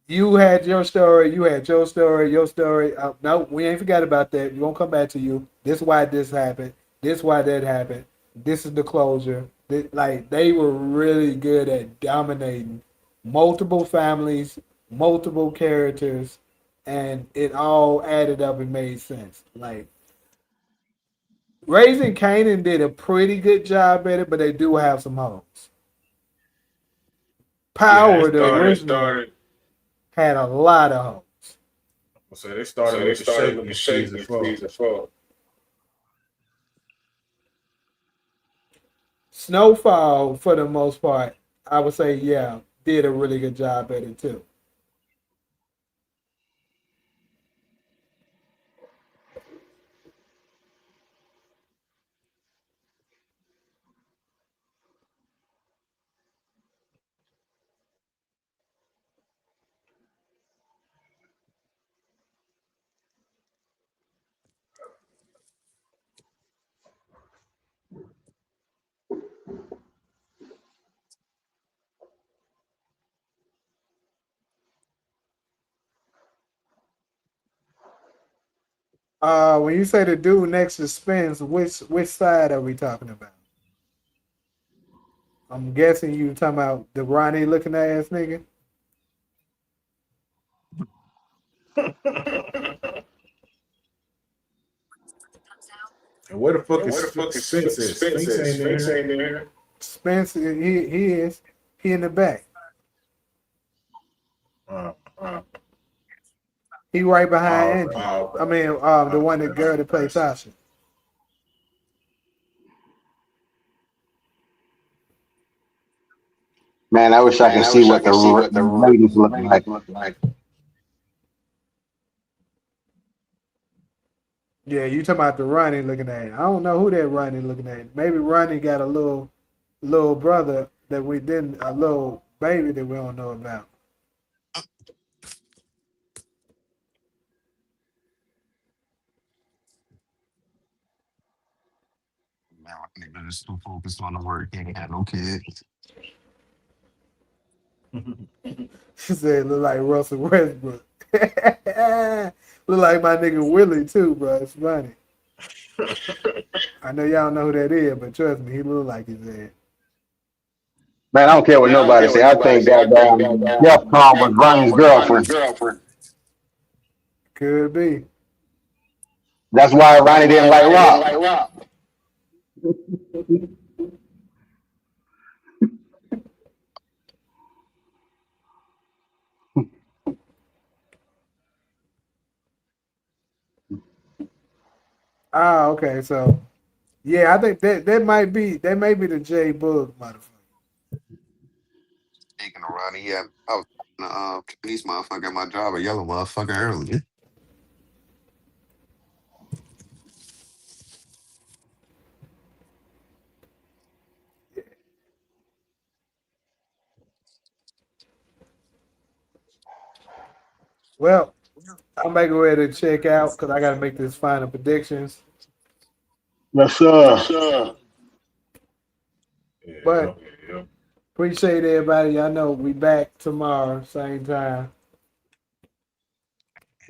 you had your story, you had your story, your story. No, we ain't forgot about that. We won't come back to you. This why this happened. This why that happened. This is the closure. Like they were really good at dominating multiple families, multiple characters, and it all added up and made sense. Like Raising Kanan did a pretty good job at it, but they do have some holes. yeah. They Power, the started. original, had a lot of holes. So they started with the shaking in season 4. Snowfall, for the most part, I would say, yeah, did a really good job at it too. When you say the dude next to Spence, which side are we talking about? I'm guessing you talking about the Ronnie looking ass nigga. And where the fuck is Spence at? Spence ain't there. Spence, he is. He in the back. Uh, He right behind oh, Angie. I mean, the one that girl that played Tasha. Man, I wish I could see what the ladies look like. Yeah, you talking about the Ronnie looking at. I don't know who that Ronnie looking at. Maybe Ronnie got a little brother that we didn't, a little baby that we don't know about. Man, my nigga is too focused on the work. He ain't had no kids. She said look like Russell Westbrook. Look like my nigga Willie too, bro. It's funny. I know y'all know who that is, but trust me, he look like his ass. Man, I don't care what nobody say. I think goddamn Jeff Khan was Ronnie's girlfriend. Could be. That's why Ronnie didn't like Rock. Ah, okay. So yeah, I think that may be the J Bug motherfucker. Speaking of Ronnie, yeah, I was Chinese motherfucker at my job, a yellow motherfucker earlier. Well, I'm making ready to check out because I got to make this final predictions. Yes, sir. But appreciate everybody. I know we back tomorrow, same time.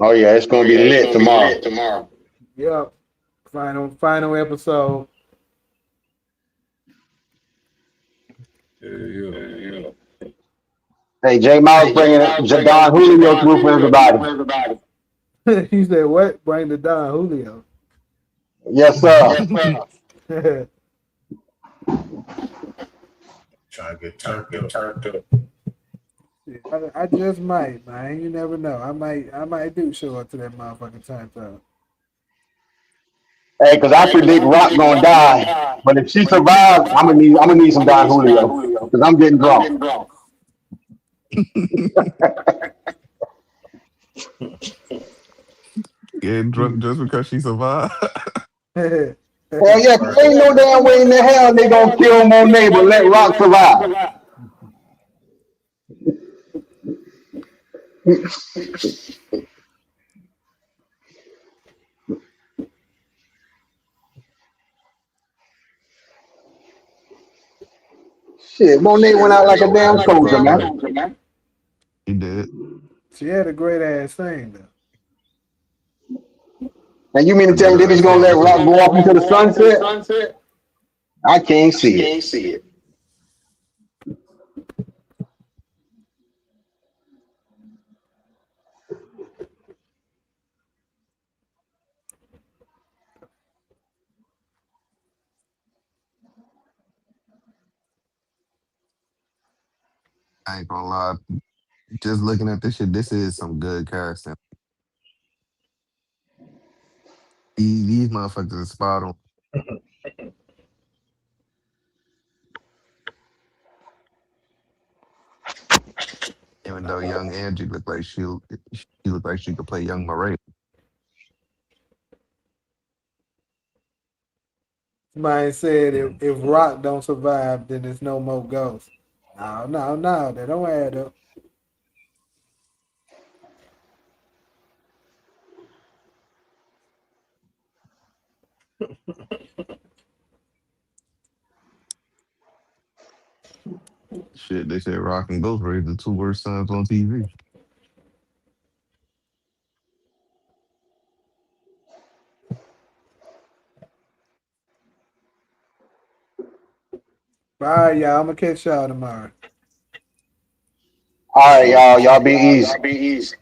Oh yeah, it's gonna be lit tomorrow. Yep. Final episode. yeah. Hey, J Mouse bringing Jadon Julio through for everybody. He said what? Bring the Don Julio. Yes, sir. Trying to get turned up. I just might, man. You never know. I might do show up to that motherfucking time. Hey, because I predict Rock gonna die, but if she survives, I'm gonna need some Don Julio because I'm getting drunk. Getting drunk just because she survived. Well, yeah, 'cause ain't no damn way in the hell they gonna kill Monet but let Rock survive. Shit, Monet went out like a damn soldier, man. He did. She had a great ass thing though. And you mean to tell me they just gonna let Rock go off into the sunset? I can't see it. I ain't gonna lie. Just looking at this shit, this is some good casting. These motherfuckers are spot on. Even though young Angie looked like she looked like she could play young Murray. Somebody said if Rock don't survive, then there's no more ghosts. No. They don't add up. Shit, they said Rock and Ghost raised the two worst sons on TV. All right, y'all. I'm gonna catch y'all tomorrow. All right, y'all. Y'all be easy.